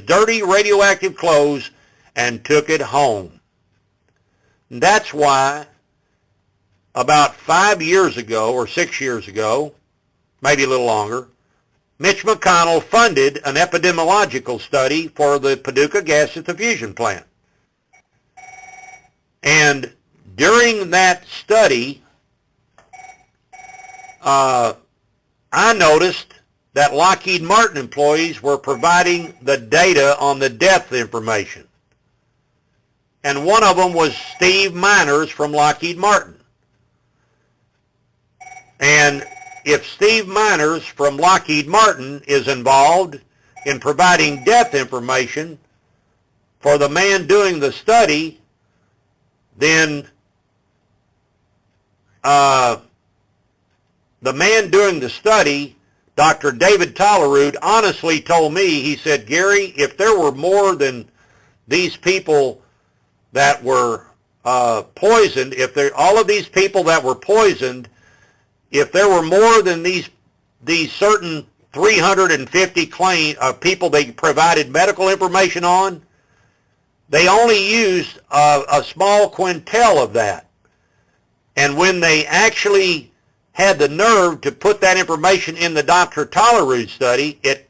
dirty radioactive clothes and took it home. And that's why about 5 years ago or 6 years ago, maybe a little longer, Mitch McConnell funded an epidemiological study for the Paducah gas diffusion plant. And during that study, I noticed that Lockheed Martin employees were providing the data on the death information. And one of them was Steve Miners from Lockheed Martin. And if Steve Miners from Lockheed Martin is involved in providing death information for the man doing the study, then the man doing the study, Dr. David Tolerud, honestly told me, he said, Gary, if there were more than these people that were poisoned, all of these people that were poisoned, if there were more than these certain 350 people they provided medical information on, they only used a small quintil of that. And when they actually had the nerve to put that information in the Dr. Tolerud study, it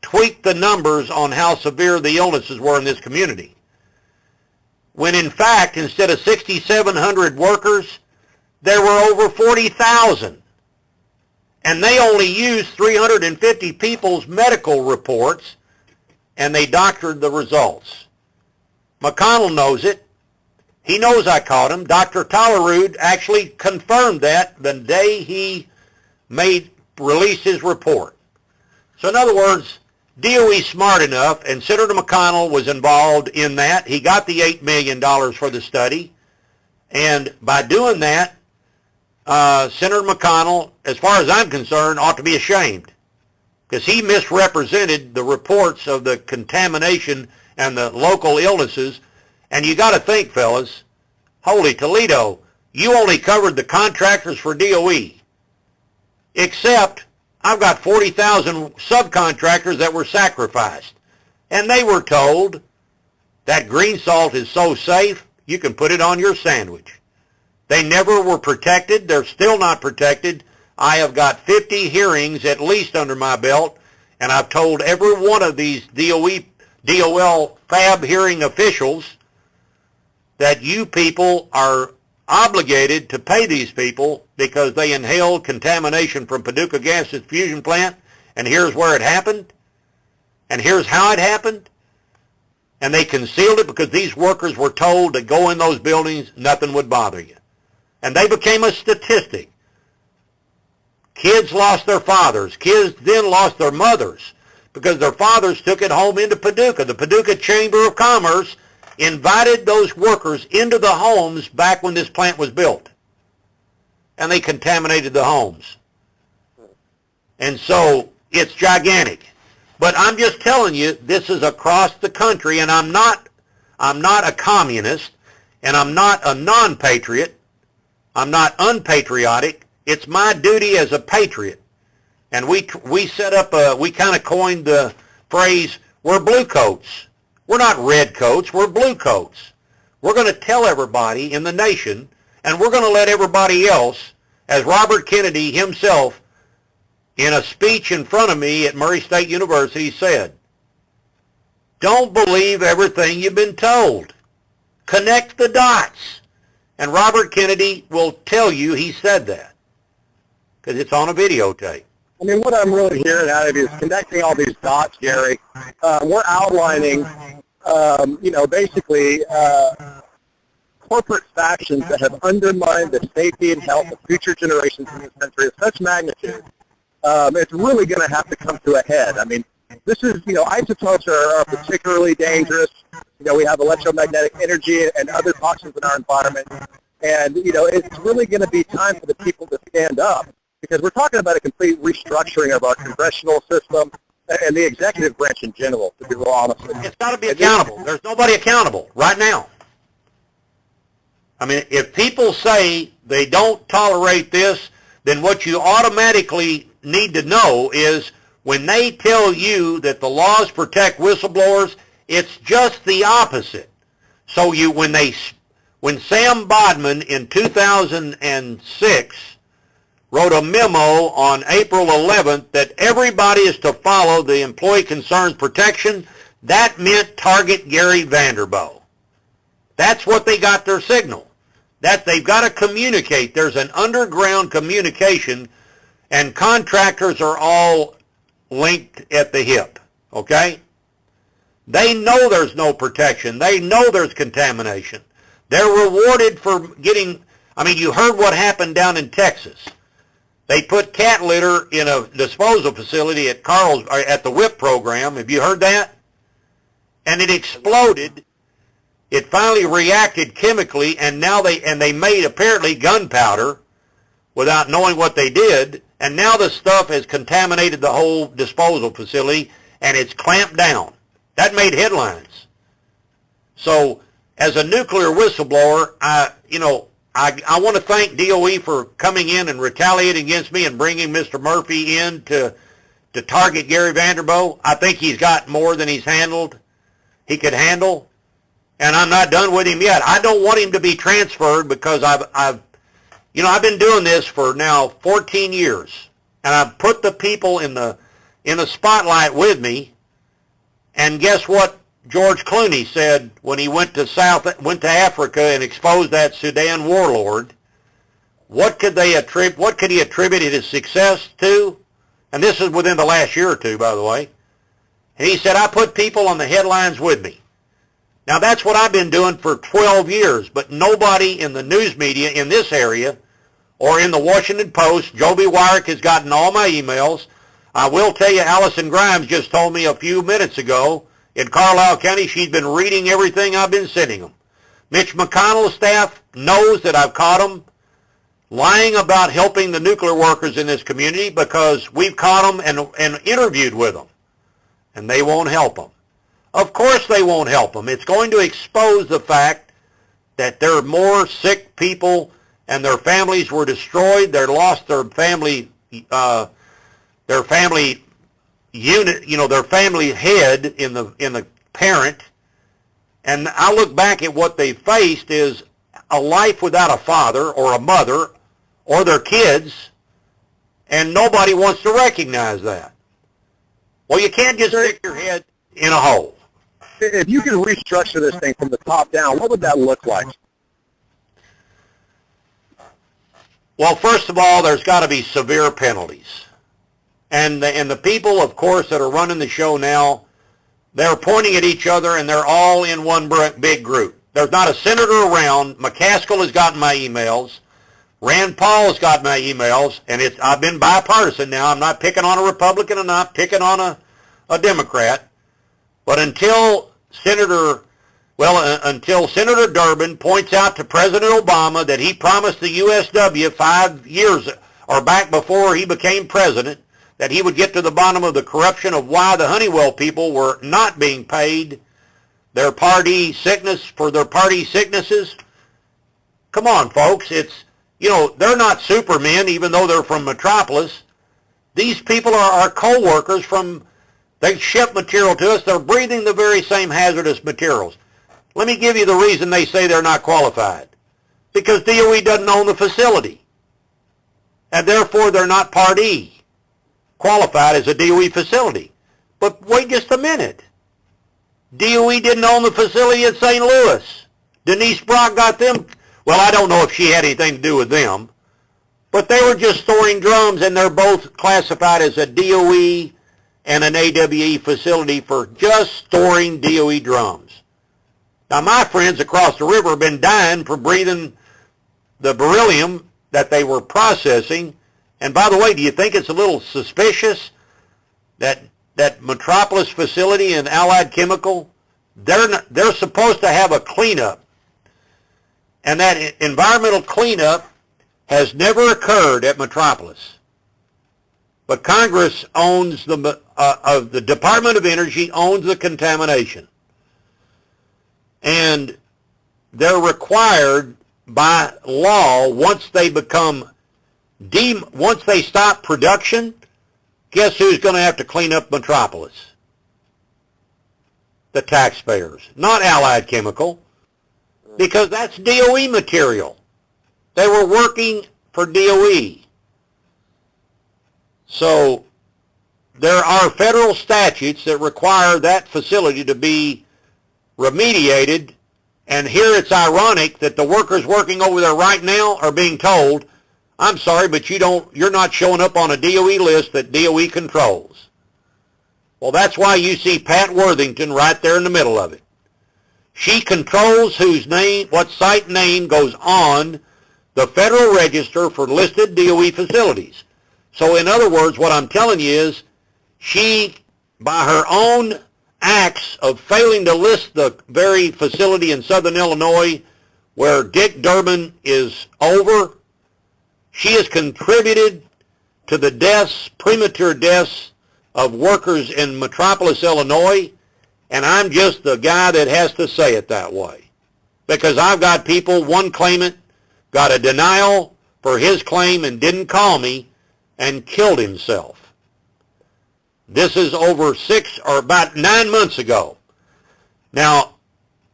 tweaked the numbers on how severe the illnesses were in this community. When in fact, instead of 6,700 workers, there were over 40,000. And they only used 350 people's medical reports, and they doctored the results. McConnell knows it. He knows I caught him. Dr. Tolerud actually confirmed that the day he released his report. So in other words, DOE's smart enough, and Senator McConnell was involved in that. He got the $8 million for the study. And by doing that, Senator McConnell, as far as I'm concerned, ought to be ashamed, because he misrepresented the reports of the contamination and the local illnesses. And you got to think, fellas, holy Toledo, you only covered the contractors for DOE, except I've got 40,000 subcontractors that were sacrificed. And they were told that green salt is so safe, you can put it on your sandwich. They never were protected. They're still not protected. I have got 50 hearings at least under my belt, and I've told every one of these DOL FAB hearing officials that you people are obligated to pay these people because they inhaled contamination from Paducah gas diffusion plant, and here's where it happened, and here's how it happened. And they concealed it because these workers were told to go in those buildings, nothing would bother you. And they became a statistic. Kids lost their fathers. Kids then lost their mothers because their fathers took it home into Paducah. The Paducah Chamber of Commerce invited those workers into the homes back when this plant was built. And they contaminated the homes. And so it's gigantic. But I'm just telling you, this is across the country, and I'm not a communist, and I'm not a non-patriot. I'm not unpatriotic. It's my duty as a patriot. And we set up we kind of coined the phrase, we're blue coats. We're not red coats, we're blue coats. We're going to tell everybody in the nation, and we're going to let everybody else, as Robert Kennedy himself, in a speech in front of me at Murray State University, said, don't believe everything you've been told. Connect the dots. And Robert Kennedy will tell you he said that, because it's on a videotape. I mean, what I'm really hearing out of you is connecting all these dots, Gary. We're outlining, basically corporate factions that have undermined the safety and health of future generations in this country of such magnitude. It's really going to have to come to a head. I mean, this is, isotopes are particularly dangerous. We have electromagnetic energy and other toxins in our environment. And, it's really going to be time for the people to stand up, because we're talking about a complete restructuring of our congressional system and the executive branch in general, to be real honest with you. It's got to be accountable. There's nobody accountable right now. I mean, if people say they don't tolerate this, then what you automatically need to know is when they tell you that the laws protect whistleblowers, it's just the opposite. So when Sam Bodman in 2006 wrote a memo on April 11th that everybody is to follow the Employee Concerns Protection, that meant target Gary Vanderboe. That's what they got their signal. That they've got to communicate. There's an underground communication, and contractors are all linked at the hip, okay? They know there's no protection. They know there's contamination. They're rewarded for getting, you heard what happened down in Texas. They put cat litter in a disposal facility at the WHIP program. Have you heard that? And it exploded. It finally reacted chemically, and now they made apparently gunpowder without knowing what they did, and now the stuff has contaminated the whole disposal facility, and it's clamped down. That made headlines. So as a nuclear whistleblower, I want to thank DOE for coming in and retaliating against me and bringing Mr. Murphy in to target Gary Vanderboe. I think he's got more than he could handle. And I'm not done with him yet. I don't want him to be transferred because I've been doing this for now 14 years, and I've put the people in the spotlight with me. And guess what George Clooney said when he went to Africa and exposed that Sudan warlord? What could he attribute his success to? And this is within the last year or two, by the way. And he said, I put people on the headlines with me. Now, that's what I've been doing for 12 years, but nobody in the news media in this area or in the Washington Post, Joby Wyrick has gotten all my emails. I will tell you, Allison Grimes just told me a few minutes ago in Carlisle County she's been reading everything I've been sending them. Mitch McConnell's staff knows that I've caught them lying about helping the nuclear workers in this community because we've caught them and interviewed with them, and they won't help them. Of course they won't help them. It's going to expose the fact that there are more sick people and their families were destroyed. They lost their family unit, their family head in the parent. And I look back at what they faced is a life without a father or a mother or their kids, and nobody wants to recognize that. Well, you can't just stick your head in a hole. If you could restructure this thing from the top down, what would that look like? Well, first of all, there's got to be severe penalties. And the people, of course, that are running the show now, they're pointing at each other, and they're all in one big group. There's not a senator around. McCaskill has gotten my emails. Rand Paul has got my emails, and I've been bipartisan now. I'm not picking on a Republican. I'm not picking on a Democrat. But until Senator Durbin points out to President Obama that he promised the USW 5 years or back before he became president that he would get to the bottom of the corruption of why the Honeywell people were not being paid their party sicknesses. Come on, folks. They're not supermen even though they're from Metropolis. These people are our co-workers they ship material to us. They're breathing the very same hazardous materials. Let me give you the reason they say they're not qualified. Because DOE doesn't own the facility. And therefore, they're not Part E, qualified as a DOE facility. But wait just a minute. DOE didn't own the facility in St. Louis. Denise Brock got them. Well, I don't know if she had anything to do with them. But they were just storing drums, and they're both classified as a DOE and an AWE facility for just storing DOE drums. Now, my friends across the river have been dying from breathing the beryllium that they were processing. And by the way, do you think it's a little suspicious that Metropolis facility and Allied Chemical, they're supposed to have a cleanup, and that environmental cleanup has never occurred at Metropolis. But Congress owns the Department of Energy owns the contamination, and they're required by law once they stop production. Guess who's going to have to clean up Metropolis? The taxpayers, not Allied Chemical, because that's DOE material. They were working for DOE. So there are federal statutes that require that facility to be remediated, and here it's ironic that the workers working over there right now are being told, I'm sorry, but you're not showing up on a DOE list that DOE controls. Well, that's why you see Pat Worthington right there in the middle of it. She controls what site name goes on the Federal Register for listed DOE facilities. So in other words, what I'm telling you is she, by her own acts of failing to list the very facility in southern Illinois where Dick Durbin is over, she has contributed to the premature deaths of workers in Metropolis, Illinois, and I'm just the guy that has to say it that way. Because I've got people, one claimant got a denial for his claim and didn't call me and killed himself. This is over about 9 months ago. Now,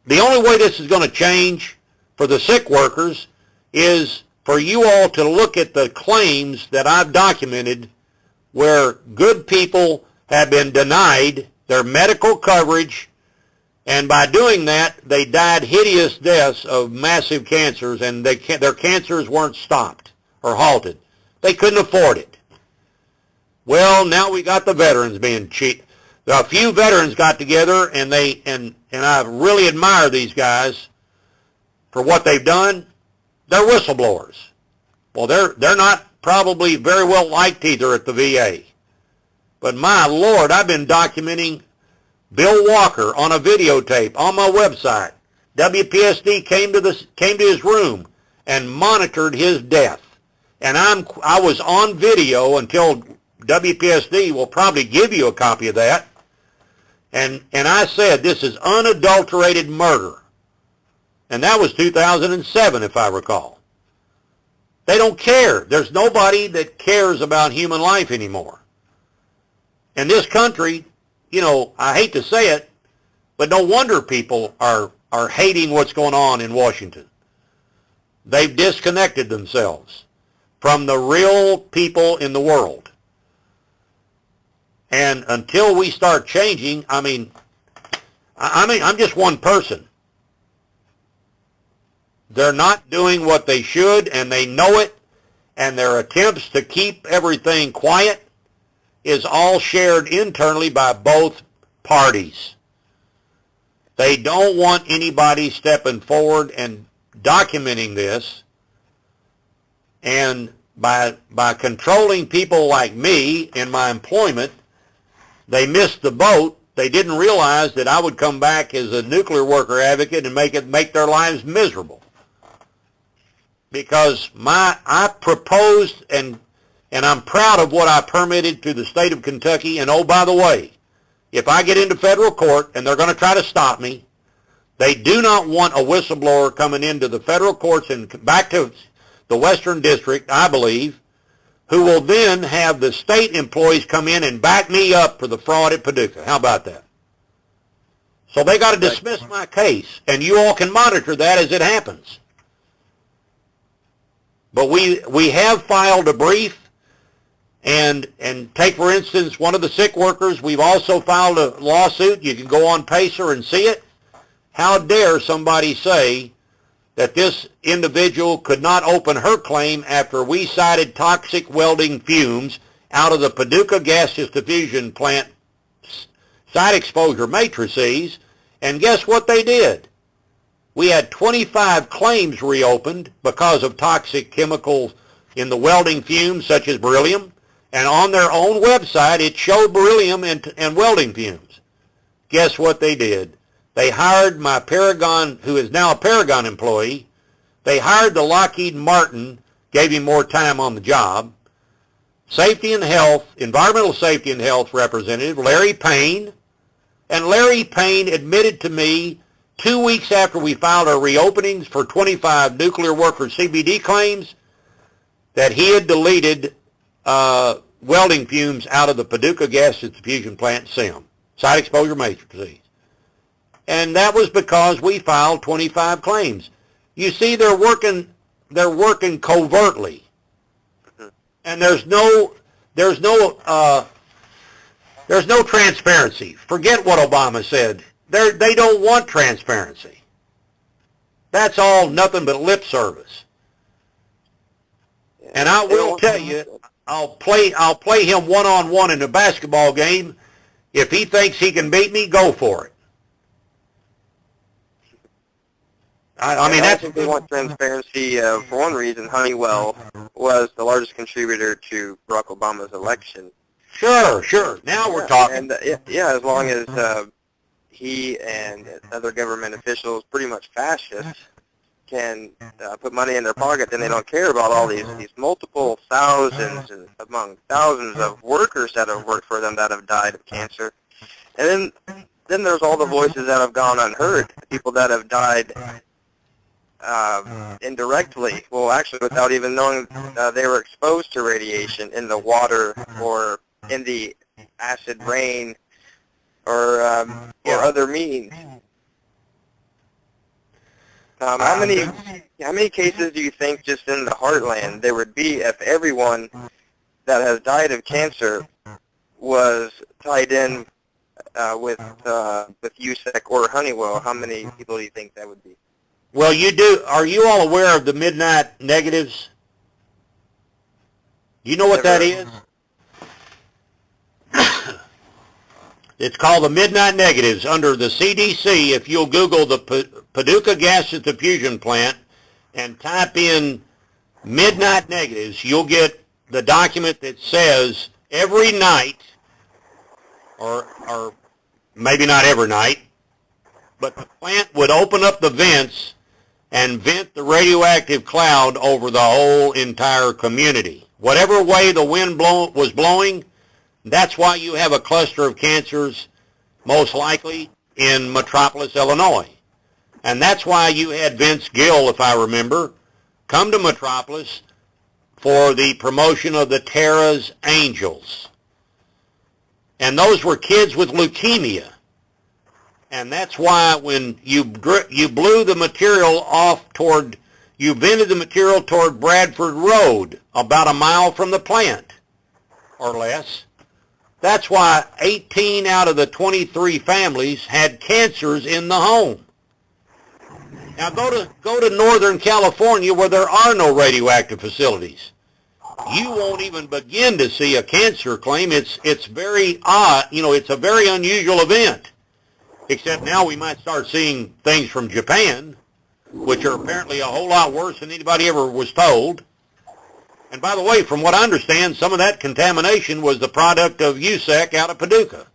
the only way this is going to change for the sick workers is for you all to look at the claims that I've documented where good people have been denied their medical coverage, and by doing that, they died hideous deaths of massive cancers, and their cancers weren't stopped or halted. They couldn't afford it. Well, now we got the veterans being cheated. A few veterans got together, and I really admire these guys for what they've done. They're whistleblowers. Well, they're not probably very well liked either at the VA. But my Lord, I've been documenting Bill Walker on a videotape on my website. WPSD came to his room and monitored his death. And I was on video until WPSD will probably give you a copy of that. And I said this is unadulterated murder. And that was 2007, if I recall. They don't care. There's nobody that cares about human life anymore. In this country, I hate to say it, but no wonder people are hating what's going on in Washington. They've disconnected themselves from the real people in the world. And until we start changing, I'm just one person. They're not doing what they should, and they know it, and their attempts to keep everything quiet is all shared internally by both parties. They don't want anybody stepping forward and documenting this, and by controlling people like me in my employment, they missed the boat. They didn't realize that I would come back as a nuclear worker advocate and make their lives miserable. Because I proposed, and I'm proud of what I permitted to the state of Kentucky. And oh, by the way, if I get into federal court and they're going to try to stop me, they do not want a whistleblower coming into the federal courts and back to the Western District, I believe, who will then have the state employees come in and back me up for the fraud at Paducah. How about that? So they got to dismiss my case, and you all can monitor that as it happens. But we have filed a brief, and take, for instance, one of the sick workers. We've also filed a lawsuit. You can go on Pacer and see it. How dare somebody say that this individual could not open her claim after we cited toxic welding fumes out of the Paducah Gaseous Diffusion Plant site exposure matrices, and guess what they did? We had 25 claims reopened because of toxic chemicals in the welding fumes such as beryllium, and on their own website it showed beryllium and welding fumes. Guess what they did? They hired my Paragon, who is now a Paragon employee. They hired the Lockheed Martin, gave him more time on the job. Safety and Health, Environmental Safety and Health Representative Larry Payne, and Larry Payne admitted to me 2 weeks after we filed our reopenings for 25 nuclear worker CBD claims that he had deleted welding fumes out of the Paducah Gaseous Diffusion Plant SIM, site exposure matrices. And that was because we filed 25 claims. You see, they're working covertly, and there's no transparency. Forget what Obama said. They don't want transparency. That's all nothing but lip service. And I will tell you, I'll play him one-on-one in a basketball game. If he thinks he can beat me, go for it. I mean, I think they want transparency. For one reason, Honeywell was the largest contributor to Barack Obama's election. Sure. Now we're talking. And as long as he and other government officials, pretty much fascists, can put money in their pocket, then they don't care about all these multiple thousands and among thousands of workers that have worked for them that have died of cancer. And then there's all the voices that have gone unheard, people that have died indirectly, well, actually without even knowing they were exposed to radiation in the water or in the acid rain or other means. How many cases do you think just in the heartland there would be if everyone that has died of cancer was tied in with USEC or Honeywell? How many people do you think that would be? Well, are you all aware of the midnight negatives? You know what that is? It's called the midnight negatives under the CDC. If you'll Google the Paducah Gaseous Diffusion Plant and type in midnight negatives, you'll get the document that says every night, or maybe not every night, but the plant would open up the vents and vent the radioactive cloud over the whole entire community. Whatever way the wind was blowing, that's why you have a cluster of cancers, most likely in Metropolis, Illinois. And that's why you had Vince Gill, if I remember, come to Metropolis for the promotion of the Terra's Angels. And those were kids with leukemia. And that's why when you blew the material off you vented the material toward Bradford Road, about a mile from the plant, or less. That's why 18 out of the 23 families had cancers in the home. Now go to Northern California where there are no radioactive facilities. You won't even begin to see a cancer claim. It's very odd. It's a very unusual event. Except now we might start seeing things from Japan, which are apparently a whole lot worse than anybody ever was told. And by the way, from what I understand, some of that contamination was the product of USEC out of Paducah.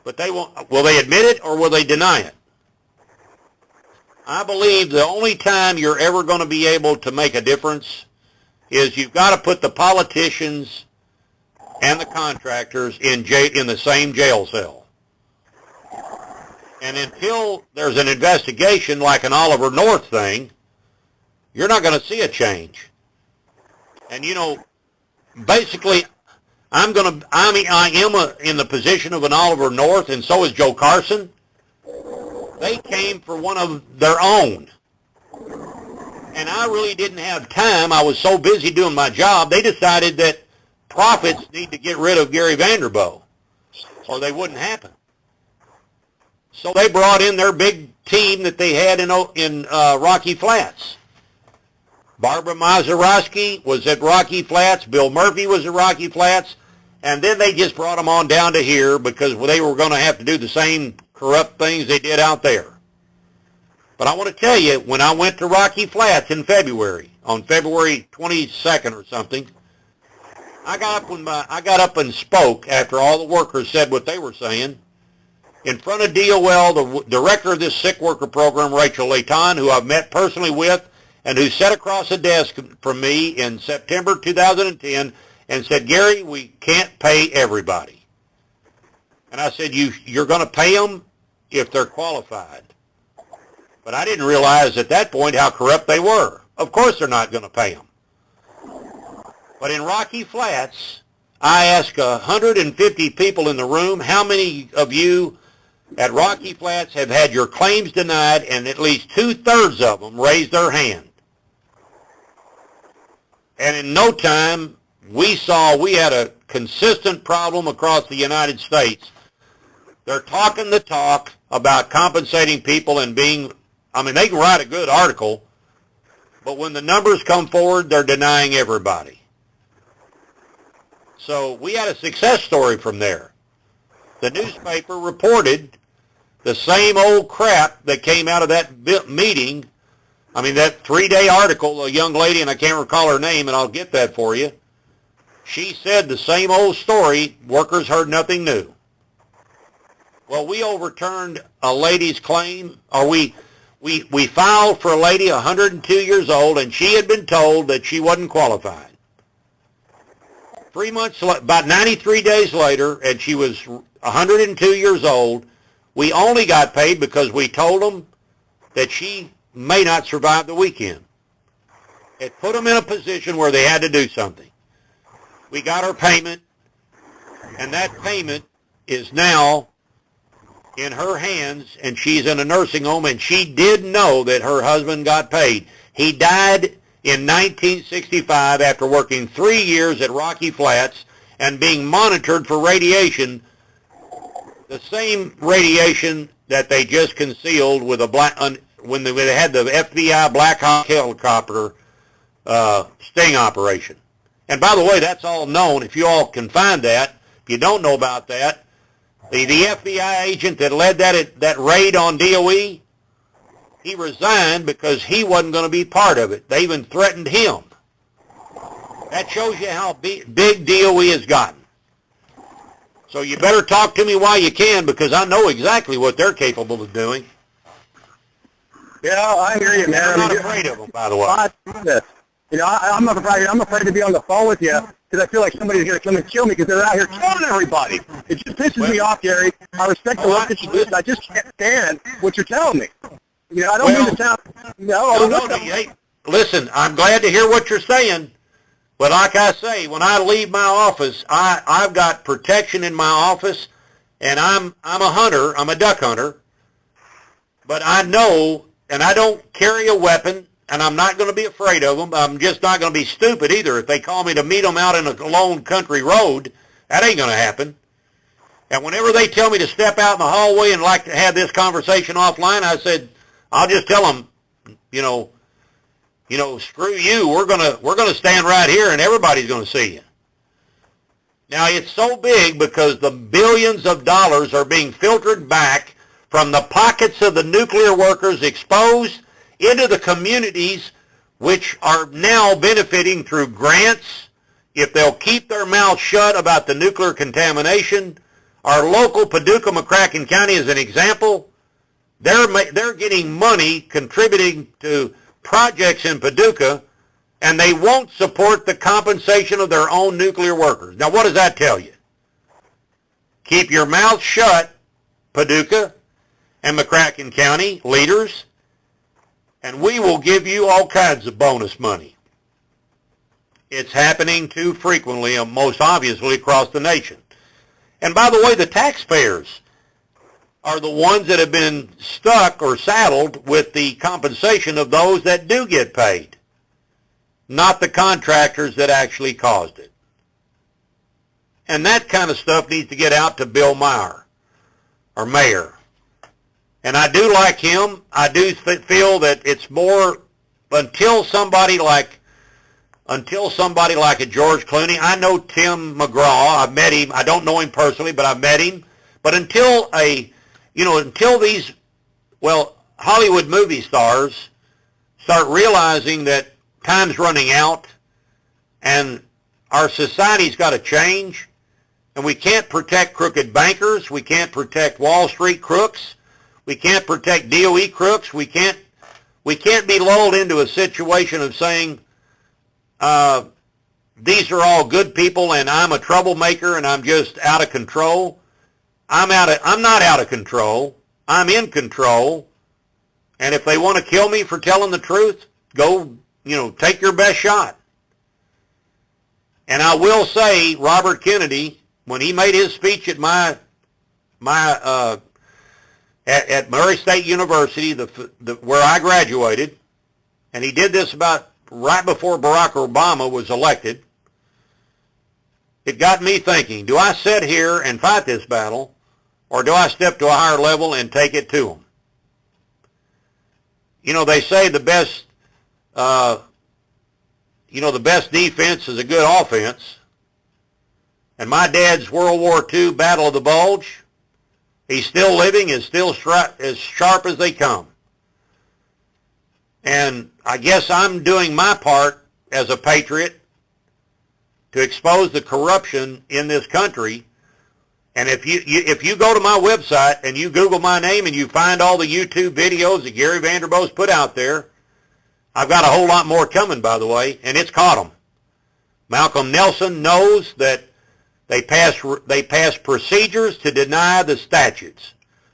But will they admit it or will they deny it? I believe the only time you're ever going to be able to make a difference is you've got to put the politicians and the contractors in the same jail cell. And until there's an investigation like an Oliver North thing, you're not going to see a change. And basically, I am in the position of an Oliver North, and so is Joe Carson. They came for one of their own. And I really didn't have time. I was so busy doing my job. They decided that profits need to get rid of Gary Vanderbilt, or they wouldn't happen. So they brought in their big team that they had in Rocky Flats. Barbara Mazeroski was at Rocky Flats. Bill Murphy was at Rocky Flats. And then they just brought them on down to here because they were going to have to do the same corrupt things they did out there. But I want to tell you, when I went to Rocky Flats in February, on February 22nd or something, I got up and spoke after all the workers said what they were saying in front of DOL, the director of this sick worker program, Rachel Layton, who I've met personally with, and who sat across the desk from me in September 2010 and said, Gary, we can't pay everybody. And I said, you're going to pay them if they're qualified. But I didn't realize at that point how corrupt they were. Of course they're not going to pay them. But in Rocky Flats, I asked 150 people in the room, how many of you at Rocky Flats have had your claims denied, and at least 2/3 of them raised their hand. And in no time, we had a consistent problem across the United States. They're talking the talk about compensating people and they can write a good article, but when the numbers come forward, they're denying everybody. So we had a success story from there. The newspaper reported the same old crap that came out of that meeting. That 3-day article, a young lady, and I can't recall her name, and I'll get that for you. She said the same old story, workers heard nothing new. Well, we overturned a lady's claim, or we filed for a lady 102 years old, and she had been told that she wasn't qualified. 3 months, about 93 days later, and she was 102 years old, we only got paid because we told them that she may not survive the weekend. It put them in a position where they had to do something. We got her payment, and that payment is now in her hands, and she's in a nursing home, and she did know that her husband got paid. He died in 1965 after working 3 years at Rocky Flats and being monitored for radiation, the same radiation that they just concealed with when they had the FBI Black Hawk helicopter sting operation. And by the way, that's all known. If you all can find that, if you don't know about that, the FBI agent that led that raid on DOE, he resigned because he wasn't going to be part of it. They even threatened him. That shows you how big DOE has gotten. So you better talk to me while you can, because I know exactly what they're capable of doing. Yeah, I hear you, man. I'm not afraid of them, by the way. I'm afraid to be on the phone with you because I feel like somebody's going to come and kill me because they're out here killing everybody. It just pisses me off, Gary. I respect the work that you do. I just can't stand what you're telling me. I don't mean to sound... Hey, listen, I'm glad to hear what you're saying, but like I say, when I leave my office, I've got protection in my office, and I'm a hunter. I'm a duck hunter, but I know, and I don't carry a weapon, and I'm not going to be afraid of them. I'm just not going to be stupid either. If they call me to meet them out in a lone country road, that ain't going to happen. And whenever they tell me to step out in the hallway and like to have this conversation offline, I said, I'll just tell them, screw you. We're gonna stand right here, and everybody's going to see you. Now it's so big because the billions of dollars are being filtered back from the pockets of the nuclear workers exposed into the communities, which are now benefiting through grants. If they'll keep their mouths shut about the nuclear contamination, our local Paducah, McCracken County is an example. They're getting money contributing to projects in Paducah, and they won't support the compensation of their own nuclear workers. Now, what does that tell you? Keep your mouth shut, Paducah and McCracken County leaders, and we will give you all kinds of bonus money. It's happening too frequently, and most obviously across the nation. And by the way, the taxpayers are the ones that have been stuck or saddled with the compensation of those that do get paid, not the contractors that actually caused it. And that kind of stuff needs to get out to Bill Mayer, or Mayor. And I do like him. I do feel that it's more until somebody like a George Clooney. I know Tim McGraw. I've met him. I don't know him personally, but I've met him. But until these, Hollywood movie stars start realizing that time's running out and our society's got to change, and we can't protect crooked bankers. We can't protect Wall Street crooks. We can't protect DOE crooks. We can't be lulled into a situation of saying, these are all good people and I'm a troublemaker and I'm just out of control. I'm not out of control. I'm in control. And if they want to kill me for telling the truth, go, take your best shot. And I will say, Robert Kennedy, when he made his speech at at Murray State University, where I graduated, and he did this about right before Barack Obama was elected, it got me thinking, do I sit here and fight this battle, or do I step to a higher level and take it to them? They say the best defense is a good offense. And my dad's World War II Battle of the Bulge, he's still living, is still as sharp as they come. And I guess I'm doing my part as a patriot to expose the corruption in this country. And if you go to my website and you Google my name and you find all the YouTube videos that Gary Vanderbo's put out there, I've got a whole lot more coming, by the way, and it's caught them. Malcolm Nelson knows that they passed procedures to deny the statutes.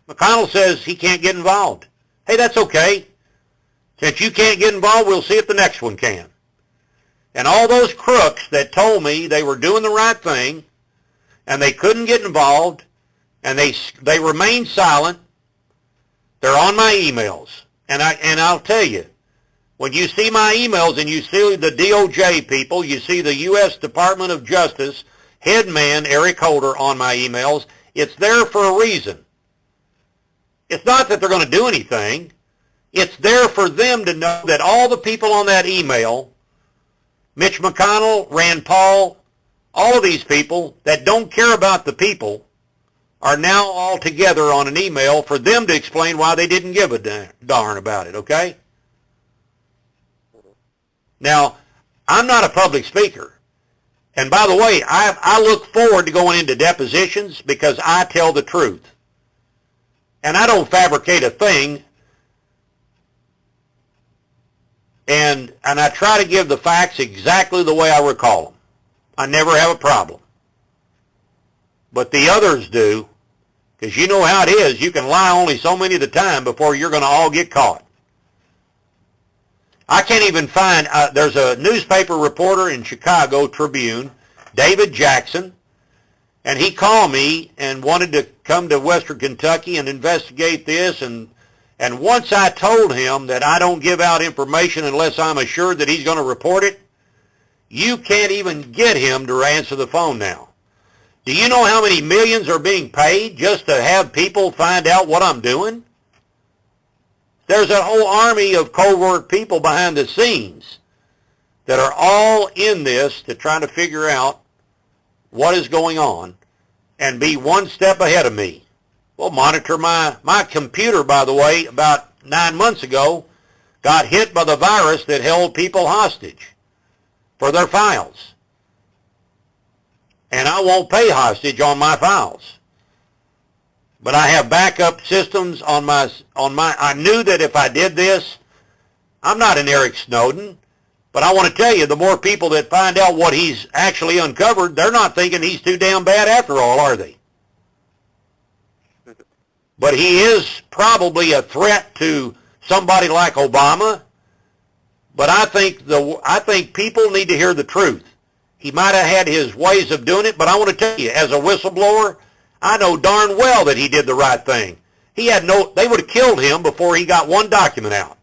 McConnell says he can't get involved. Hey, that's okay. Since you can't get involved, we'll see if the next one can. And all those crooks that told me they were doing the right thing and they couldn't get involved and they remained silent, they're on my emails. And I'll tell you, when you see my emails and you see the DOJ people, you see the U.S. Department of Justice head man, Eric Holder, on my emails, it's there for a reason. It's not that they're going to do anything. It's there for them to know that all the people on that email, Mitch McConnell, Rand Paul, all of these people that don't care about the people are now all together on an email for them to explain why they didn't give a darn about it, okay? Now, I'm not a public speaker. And by the way, I look forward to going into depositions because I tell the truth. And I don't fabricate a thing. And I try to give the facts exactly the way I recall them. I never have a problem. But the others do, because you know how it is. You can lie only so many at a time before you're going to all get caught. I can't even find, there's a newspaper reporter in Chicago Tribune, David Jackson, and he called me and wanted to come to Western Kentucky and investigate this. And once I told him that I don't give out information unless I'm assured that he's going to report it, you can't even get him to answer the phone now. Do you know how many millions are being paid just to have people find out what I'm doing? There's a whole army of covert people behind the scenes that are all in this to try to figure out what is going on and be one step ahead of me. Well, monitor my computer, by the way, about 9 months ago, got hit by the virus that held people hostage for their files. And I won't pay hostage on my files. But I have backup systems on my, I knew that if I did this, I'm not an Eric Snowden, but I want to tell you, the more people that find out what he's actually uncovered, they're not thinking he's too damn bad after all, are they? But he is probably a threat to somebody like Obama, but I think people need to hear the truth. He might have had his ways of doing it, but I want to tell you, as a whistleblower, I know darn well that he did the right thing. They would have killed him before he got one document out.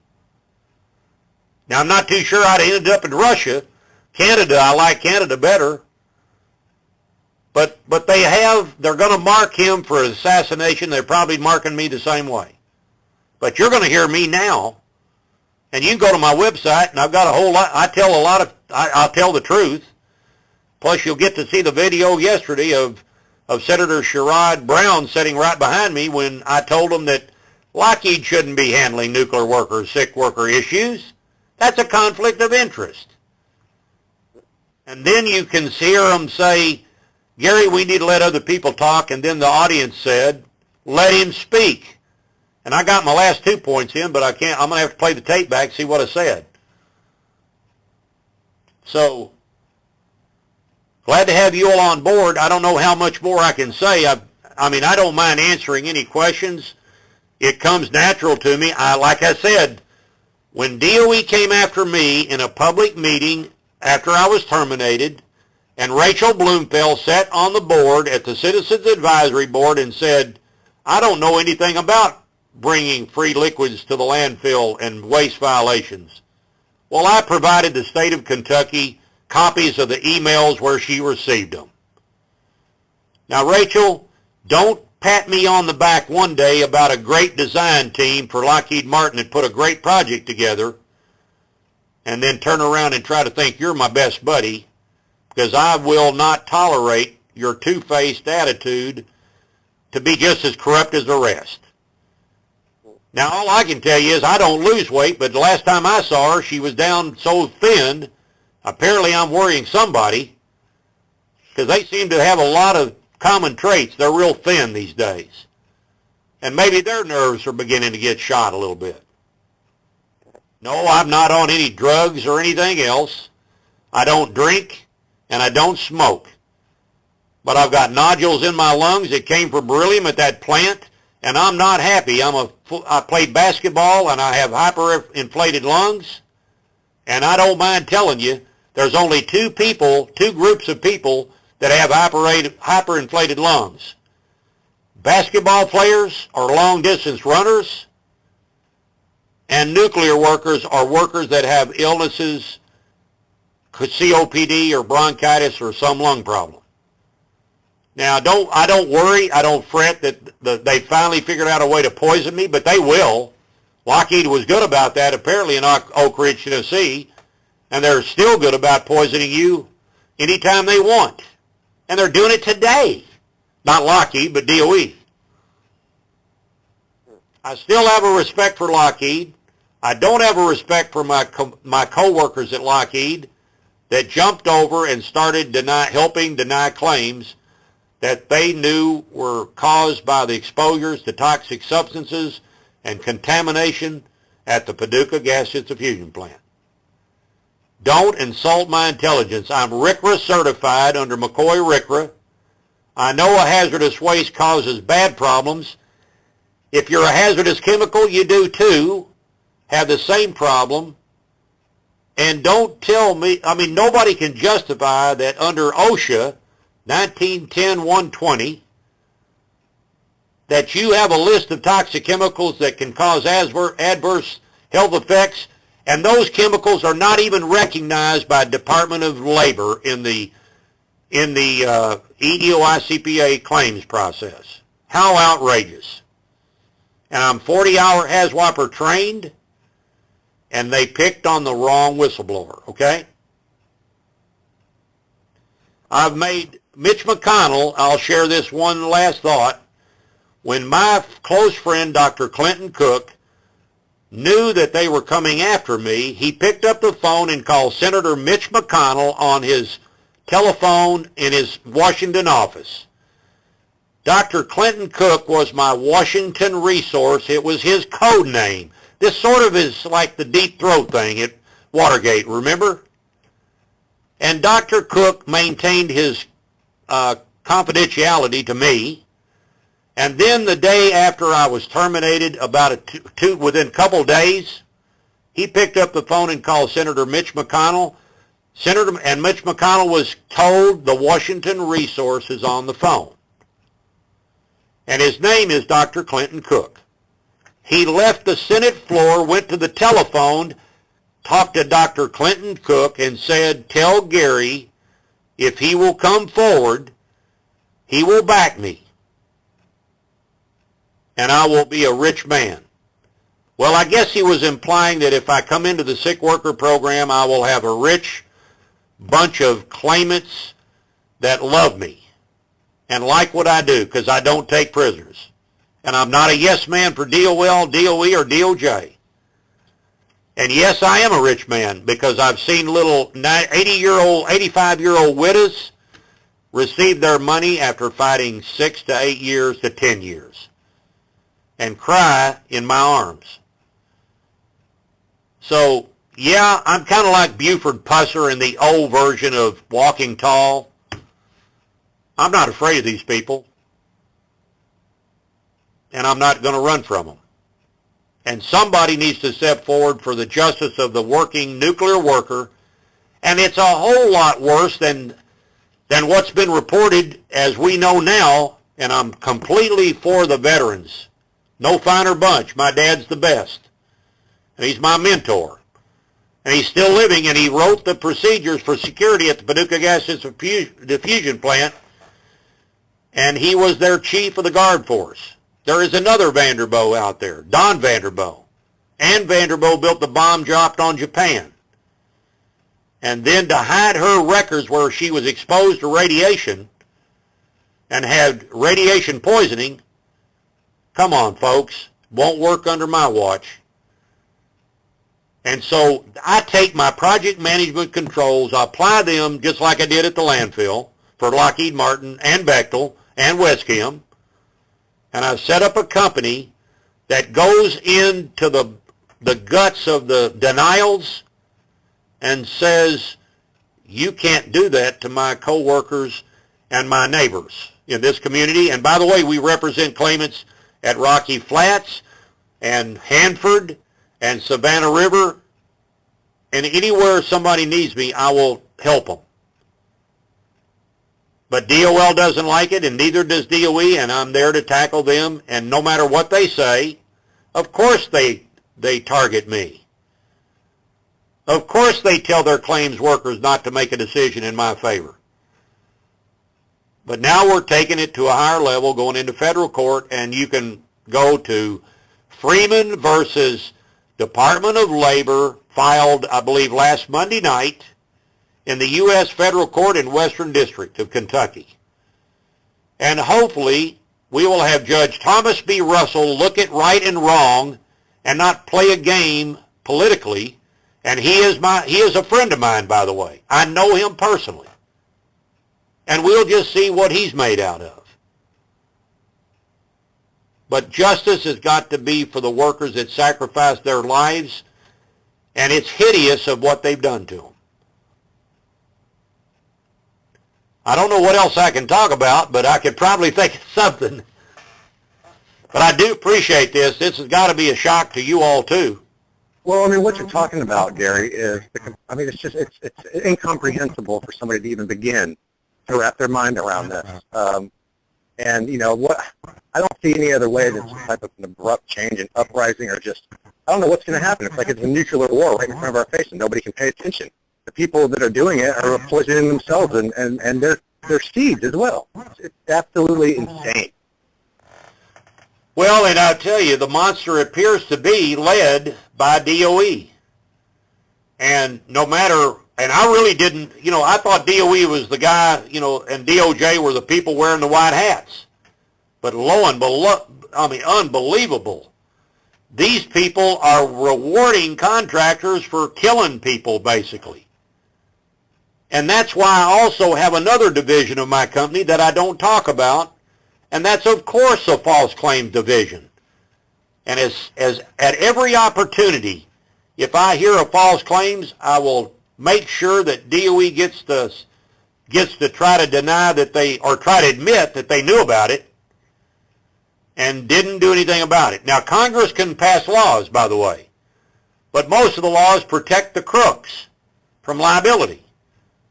Now, I'm not too sure I'd have ended up in Russia. Canada, I like Canada better. But they're going to mark him for assassination. They're probably marking me the same way. But you're going to hear me now, and you can go to my website, and I've got a whole lot. I'll tell the truth. Plus, you'll get to see the video yesterday of Senator Sherrod Brown sitting right behind me when I told him that Lockheed shouldn't be handling nuclear workers, sick worker issues. That's a conflict of interest. And then you can hear them say, Gary, we need to let other people talk, and then the audience said, let him speak. And I got my last 2 points in, but I'm going to have to play the tape back, see what I said. So, glad to have you all on board. I don't know how much more I can say. I mean, I don't mind answering any questions. It comes natural to me. Like I said, when DOE came after me in a public meeting after I was terminated, and Rachel Bloomfeld sat on the board at the Citizens Advisory Board and said, I don't know anything about bringing free liquids to the landfill and waste violations. Well, I provided the state of Kentucky copies of the emails where she received them. Now, Rachel, don't pat me on the back one day about a great design team for Lockheed Martin that put a great project together and then turn around and try to think you're my best buddy, because I will not tolerate your two-faced attitude to be just as corrupt as the rest. Now, all I can tell you is I don't lose weight, but the last time I saw her, she was down so thin. Apparently, I'm worrying somebody, because they seem to have a lot of common traits. They're real thin these days. And maybe their nerves are beginning to get shot a little bit. No, I'm not on any drugs or anything else. I don't drink, and I don't smoke. But I've got nodules in my lungs that came from beryllium at that plant, and I'm not happy. I played basketball, and I have hyperinflated lungs, and I don't mind telling you, there's only two groups of people that have hyperinflated lungs. Basketball players or long-distance runners, and nuclear workers are workers that have illnesses, COPD or bronchitis or some lung problem. Now, I don't worry, I don't fret that they finally figured out a way to poison me, but they will. Lockheed was good about that, apparently, in Oak Ridge, Tennessee, and they're still good about poisoning you anytime they want. And they're doing it today. Not Lockheed, but DOE. I still have a respect for Lockheed. I don't have a respect for my co-workers at Lockheed that jumped over and started helping deny claims that they knew were caused by the exposures to toxic substances and contamination at the Paducah gas fusion plant. Don't insult my intelligence. I'm RCRA certified under McCoy RCRA. I know a hazardous waste causes bad problems. If you're a hazardous chemical, you do too, have the same problem. And don't tell me, nobody can justify that under OSHA 1910-120 that you have a list of toxic chemicals that can cause adverse health effects, and those chemicals are not even recognized by Department of Labor in the EEOI-CPA claims process. How outrageous. And I'm 40-hour HAZWOPER trained, and they picked on the wrong whistleblower, okay? I've made Mitch McConnell, I'll share this one last thought. When my close friend, Dr. Clinton Cook, knew that they were coming after me, he picked up the phone and called Senator Mitch McConnell on his telephone in his Washington office. Dr. Clinton Cook was my Washington resource. It was his code name. This sort of is like the deep throat thing at Watergate, remember? And Dr. Cook maintained his confidentiality to me. And then the day after I was terminated, within a couple days, he picked up the phone and called Senator Mitch McConnell. And Mitch McConnell was told the Washington resource is on the phone. And his name is Dr. Clinton Cook. He left the Senate floor, went to the telephone, talked to Dr. Clinton Cook, and said, tell Gary if he will come forward, he will back me, and I will be a rich man. Well, I guess he was implying that if I come into the sick worker program, I will have a rich bunch of claimants that love me and like what I do because I don't take prisoners. And I'm not a yes man for DOL, DOE, or DOJ. And yes, I am a rich man because I've seen little 80-year-old, 85-year-old widows receive their money after fighting 6 to 8 years to 10 years and cry in my arms. So, yeah, I'm kind of like Buford Pusser in the old version of Walking Tall. I'm not afraid of these people, and I'm not going to run from them. And somebody needs to step forward for the justice of the working nuclear worker, and it's a whole lot worse than what's been reported as we know now, and I'm completely for the veterans. No finer bunch. My dad's the best. And he's my mentor. And he's still living, and he wrote the procedures for security at the Paducah Gas Diffusion Plant, and he was their chief of the guard force. There is another Vanderbilt out there, Don Vanderbilt. Ann Vanderbilt built the bomb dropped on Japan. And then to hide her records where she was exposed to radiation and had radiation poisoning, come on, folks, won't work under my watch. And so I take my project management controls, I apply them just like I did at the landfill for Lockheed Martin and Bechtel and Westchem, and I've set up a company that goes into the guts of the denials and says, you can't do that to my coworkers and my neighbors in this community. And by the way, we represent claimants at Rocky Flats and Hanford and Savannah River, and anywhere somebody needs me, I will help them. But DOL doesn't like it, and neither does DOE, and I'm there to tackle them, and no matter what they say, of course they target me. Of course they tell their claims workers not to make a decision in my favor. But now we're taking it to a higher level, going into federal court, and you can go to Freeman versus Department of Labor, filed, I believe, last Monday night in the U.S. Federal Court in Western District of Kentucky. And hopefully we will have Judge Thomas B. Russell look at right and wrong and not play a game politically. And he is a friend of mine, by the way. I know him personally. And we'll just see what he's made out of. But justice has got to be for the workers that sacrificed their lives, and it's hideous of what they've done to them. I don't know what else I can talk about, but I could probably think of something. But I do appreciate this. This has got to be a shock to you all, too. Well, I mean, what you're talking about, Gary, is, it's incomprehensible for somebody to even begin to wrap their mind around this. And, you know, I don't see any other way than some type of an abrupt change and uprising, or just, I don't know what's going to happen. It's like it's a nuclear war right in front of our face and nobody can pay attention. The people that are doing it are poisoning themselves and their seeds as well. It's absolutely insane. Well, and I'll tell you, the monster appears to be led by DOE. And no matter, and I really didn't, you know, I thought DOE was the guy, you know, and DOJ were the people wearing the white hats. But unbelievable. These people are rewarding contractors for killing people, basically. And that's why I also have another division of my company that I don't talk about, and that's, of course, a false claims division. And as at every opportunity, if I hear of false claims, I will make sure that DOE gets to try to deny that try to admit that they knew about it and didn't do anything about it. Now, Congress can pass laws, by the way, but most of the laws protect the crooks from liability.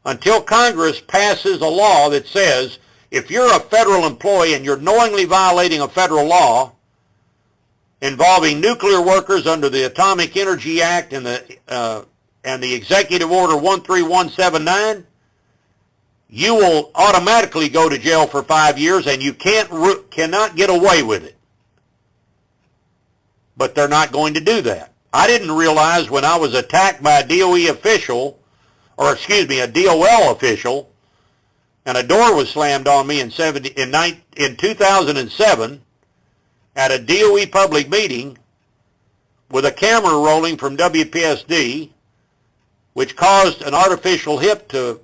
Until Congress passes a law that says if you're a federal employee and you're knowingly violating a federal law involving nuclear workers under the Atomic Energy Act and the Executive Order 13179, you will automatically go to jail for 5 years, and you cannot get away with it. but they're not going to do that. I didn't realize when I was attacked by a DOE official, or excuse me, a DOL official, and a door was slammed on me in 2007 at a DOE public meeting with a camera rolling from WPSD, which caused an artificial hip to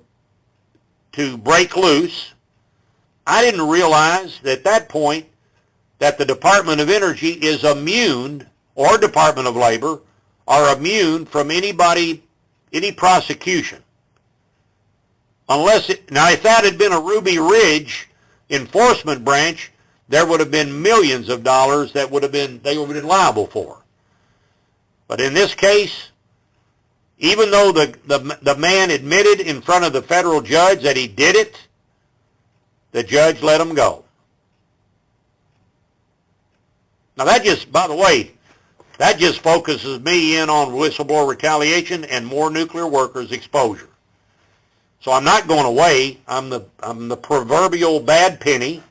break loose. I didn't realize at that point that the Department of Energy is immune, or Department of Labor, are immune from any prosecution. Now, if that had been a Ruby Ridge enforcement branch, there would have been millions of dollars that they would have been liable for. But in this case, even though the man admitted in front of the federal judge that he did it, the judge let him go. Now that just, by the way, that just focuses me in on whistleblower retaliation and more nuclear workers exposure. So I'm not going away. I'm the proverbial bad penny,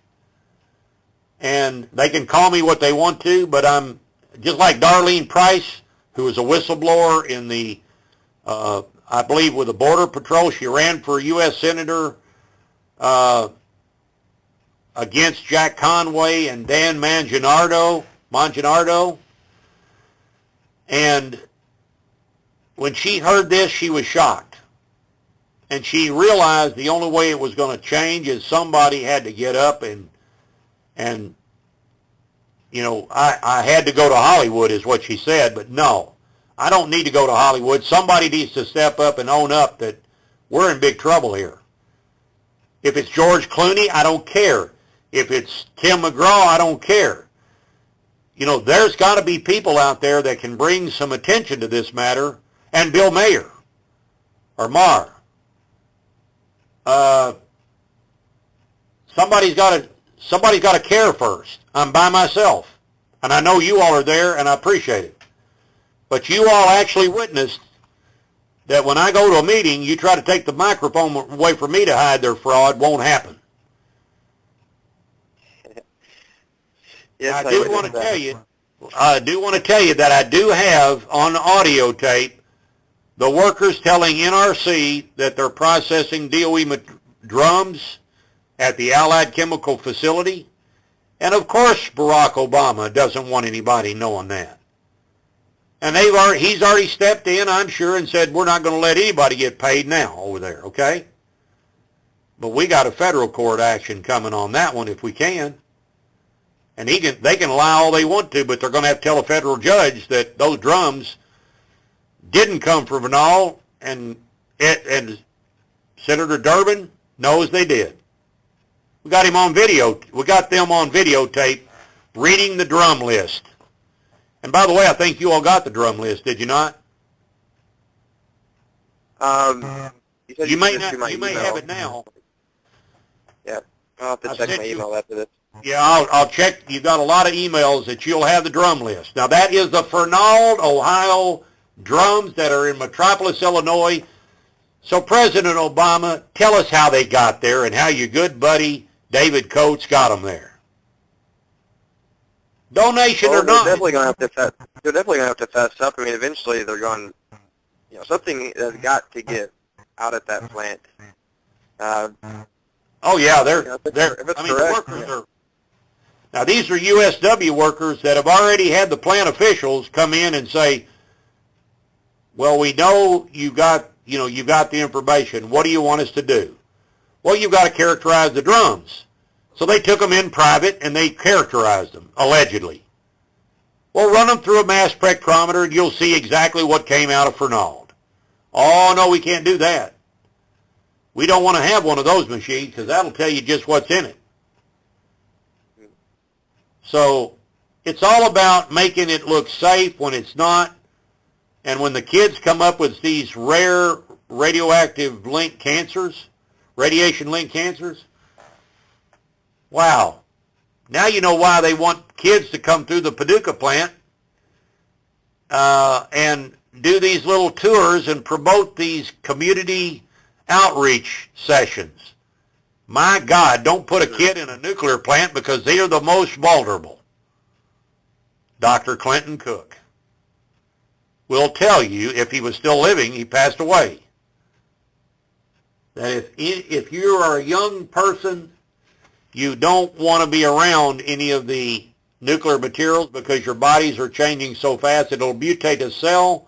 and they can call me what they want to, but I'm just like Darlene Price, who was a whistleblower in the, I believe, with the Border Patrol. She ran for U.S. Senator against Jack Conway and Dan Manginardo. And when she heard this, she was shocked. And she realized the only way it was going to change is somebody had to get up and you know, I had to go to Hollywood is what she said, but no, I don't need to go to Hollywood. Somebody needs to step up and own up that we're in big trouble here. If it's George Clooney, I don't care. If it's Tim McGraw, I don't care. You know, there's got to be people out there that can bring some attention to this matter, and Bill Mayer or Maher. Somebody's got to care first. I'm by myself, and I know you all are there, and I appreciate it. But you all actually witnessed that when I go to a meeting, you try to take the microphone away from me to hide their fraud. Won't happen. Yes, I do want to tell you that I do have on audio tape the workers telling NRC that they're processing DOE drums at the Allied Chemical Facility. And of course Barack Obama doesn't want anybody knowing that. And he's already stepped in, I'm sure, and said, we're not going to let anybody get paid now over there, okay? But we got a federal court action coming on that one if we can. And they can lie all they want to, but they're going to have to tell a federal judge that those drums didn't come from Vinal, and Senator Durbin knows they did. We got him on video. We got them on videotape reading the drum list. And by the way, I think you all got the drum list, did you not? You may have it now. Yeah, I'll have to check my email after this. Yeah, I'll check. You've got a lot of emails that you'll have the drum list. Now, that is the Fernald, Ohio drums that are in Metropolis, Illinois. So, President Obama, tell us how they got there and how your good buddy David Coates got them there. Donation or not. They're definitely going to have to fess up. I mean, eventually they're going, you know, something has got to get out at that plant. Oh yeah, the workers are. Now these are USW workers that have already had the plant officials come in and say, "Well, we know you've got the information. What do you want us to do?" Well, you've got to characterize the drums. So they took them in private and they characterized them, allegedly. Well, run them through a mass spectrometer and you'll see exactly what came out of Fernald. Oh, no, we can't do that. We don't want to have one of those machines because that'll tell you just what's in it. So it's all about making it look safe when it's not. And when the kids come up with these rare radioactive link cancers, radiation link cancers, wow. Now you know why they want kids to come through the Paducah plant and do these little tours and promote these community outreach sessions. My God, don't put a kid in a nuclear plant because they are the most vulnerable. Dr. Clinton Cook, will tell you, if he was still living, he passed away, that if you are a young person, you don't want to be around any of the nuclear materials because your bodies are changing so fast it'll mutate a cell,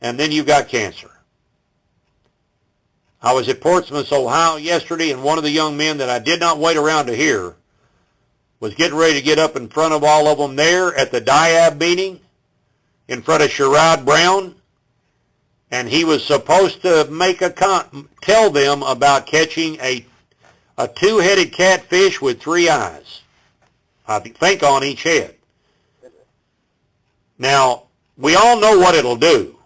and then you've got cancer. I was at Portsmouth, Ohio yesterday, and one of the young men that I did not wait around to hear was getting ready to get up in front of all of them there at the DIAB meeting in front of Sherrod Brown, and he was supposed to make tell them about catching a two-headed catfish with 3 eyes, I think on each head. Now, we all know what it'll do.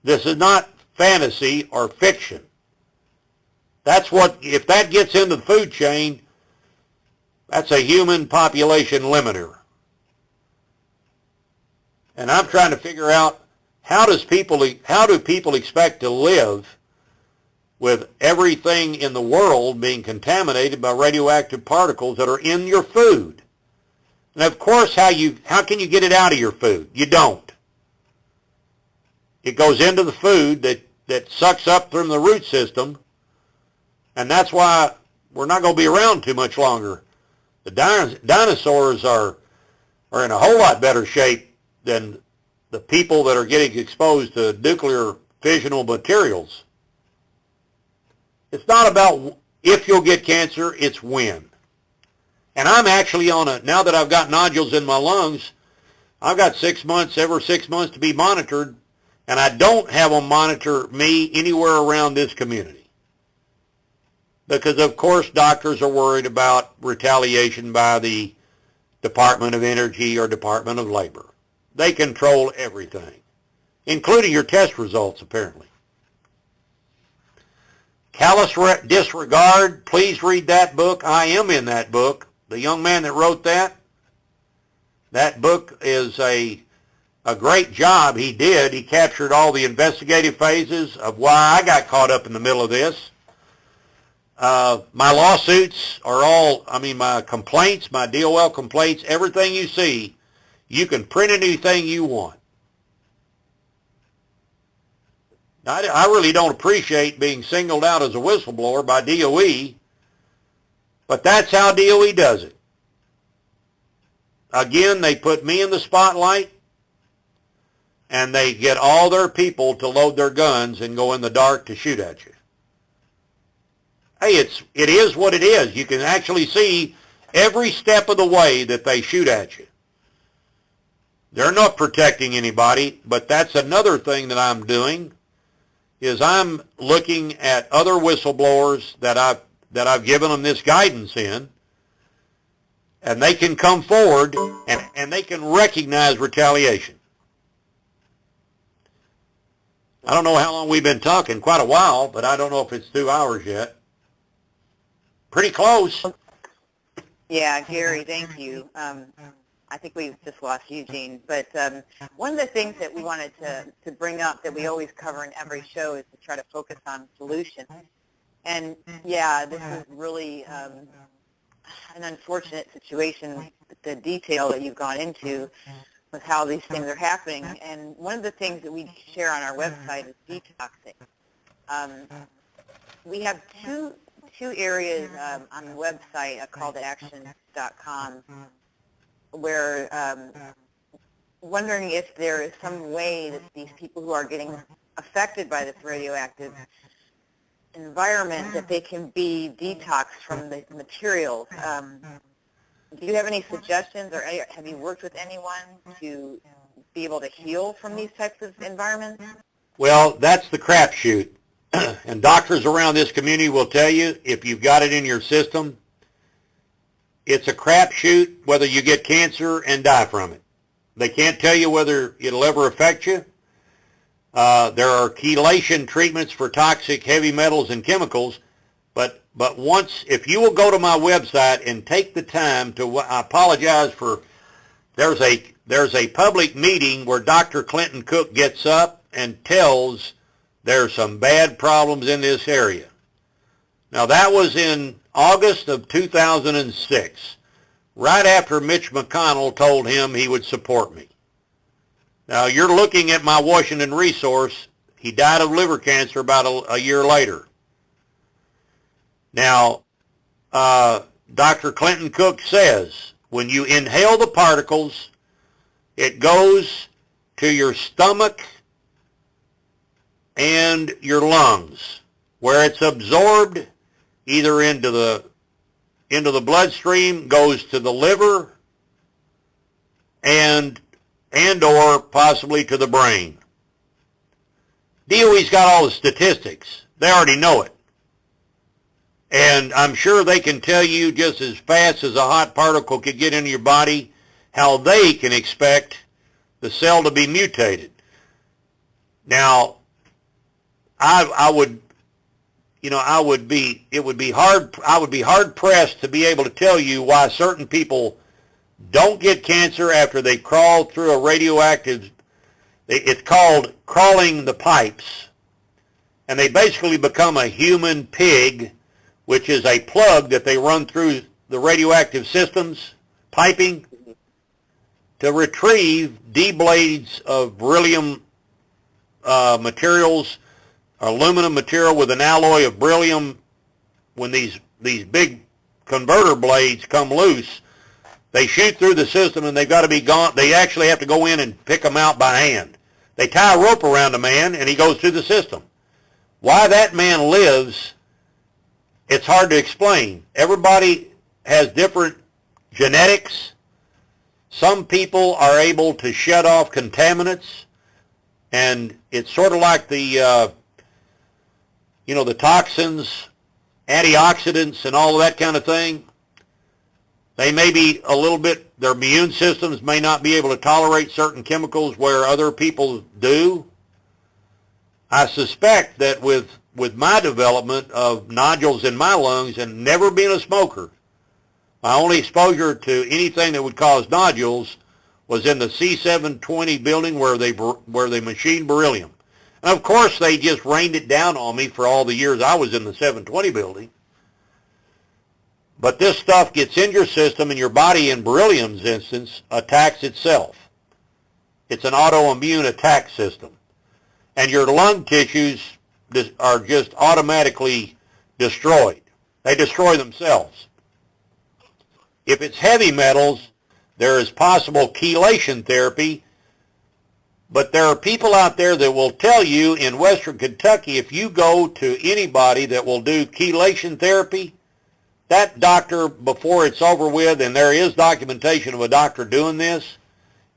This is not fantasy or fiction. That's what, if that gets into the food chain, that's a human population limiter. And I'm trying to figure out how do people expect to live with everything in the world being contaminated by radioactive particles that are in your food? And of course, how can you get it out of your food? You don't. It goes into the food that sucks up from the root system, and that's why we're not going to be around too much longer. The dinosaurs are in a whole lot better shape than the people that are getting exposed to nuclear fissional materials. It's not about if you'll get cancer, it's when. And I'm actually now that I've got nodules in my lungs, I've got every 6 months to be monitored, and I don't have them monitor me anywhere around this community. Because, of course, doctors are worried about retaliation by the Department of Energy or Department of Labor. They control everything, including your test results, apparently. Callous Disregard, please read that book. I am in that book. The young man that wrote that book is a great job he did. He captured all the investigative phases of why I got caught up in the middle of this. My lawsuits are my complaints, my DOL complaints, everything you see, you can print anything you want. I really don't appreciate being singled out as a whistleblower by DOE, but that's how DOE does it. Again, they put me in the spotlight, and they get all their people to load their guns and go in the dark to shoot at you. Hey, it is what it is. You can actually see every step of the way that they shoot at you. They're not protecting anybody, but that's another thing that I'm doing, is I'm looking at other whistleblowers that I've given them this guidance in, and they can come forward and they can recognize retaliation. I don't know how long we've been talking, quite a while, but I don't know if it's 2 hours yet. Pretty close. Yeah, Gary, thank you. I think we've just lost Eugene, but one of the things that we wanted to bring up that we always cover in every show is to try to focus on solutions. And yeah, this is really an unfortunate situation, the detail that you've gone into with how these things are happening. And one of the things that we share on our website is detoxing. We have two areas on the website, calltoaction.com, where wondering if there is some way that these people who are getting affected by this radioactive environment, that they can be detoxed from the materials. Do you have any suggestions, or have you worked with anyone to be able to heal from these types of environments? Well, that's the crapshoot. And doctors around this community will tell you, if you've got it in your system, it's a crapshoot whether you get cancer and die from it. They can't tell you whether it'll ever affect you. There are chelation treatments for toxic heavy metals and chemicals, but if you will go to my website and take the time to, I apologize for, there's a public meeting where Dr. Clinton Cook gets up and tells there's some bad problems in this area. Now, that was in August of 2006. right after Mitch McConnell told him he would support me. Now, you're looking at my Washington resource. He died of liver cancer about a year later. Now, Dr. Clinton Cook says, when you inhale the particles, it goes to your stomach and your lungs, where it's absorbed either into the bloodstream, goes to the liver, and or possibly to the brain. DOE's got all the statistics. They already know it. And I'm sure they can tell you just as fast as a hot particle could get into your body how they can expect the cell to be mutated. Now, I would be hard pressed to be able to tell you why certain people don't get cancer after they crawl through a radioactive, it's called crawling the pipes, and they basically become a human pig, which is a plug that they run through the radioactive systems, piping, to retrieve D blades of beryllium materials, aluminum material with an alloy of beryllium. When these big converter blades come loose, they shoot through the system and they've got to be gone. They actually have to go in and pick them out by hand. They tie a rope around a man and he goes through the system. Why that man lives, it's hard to explain. Everybody has different genetics. Some people are able to shed off contaminants, and it's sort of like the toxins, antioxidants, and all of that kind of thing. They may be a little bit, their immune systems may not be able to tolerate certain chemicals where other people do. I suspect that with my development of nodules in my lungs and never being a smoker, my only exposure to anything that would cause nodules was in the C720 building where they machined beryllium. And of course they just rained it down on me for all the years I was in the 720 building. But this stuff gets in your system, and your body, in beryllium's instance, attacks itself. It's an autoimmune attack system. And your lung tissues are just automatically destroyed. They destroy themselves. If it's heavy metals, there is possible chelation therapy, but there are people out there that will tell you in Western Kentucky, if you go to anybody that will do chelation therapy, that doctor, before it's over with, and there is documentation of a doctor doing this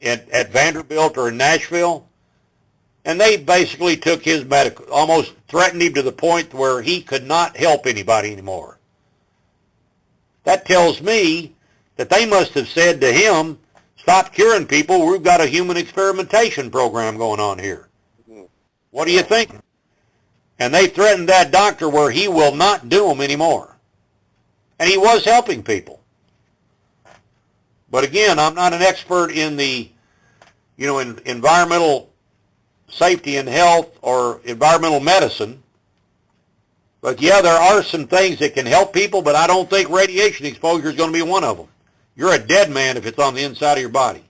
at Vanderbilt or in Nashville, and they basically took his medical, almost threatened him to the point where he could not help anybody anymore. That tells me that they must have said to him, stop curing people, we've got a human experimentation program going on here. What do you think? And they threatened that doctor where he will not do them anymore. And he was helping people. But again, I'm not an expert in the, in environmental safety and health or environmental medicine. But yeah, there are some things that can help people, but I don't think radiation exposure is going to be one of them. You're a dead man if it's on the inside of your body.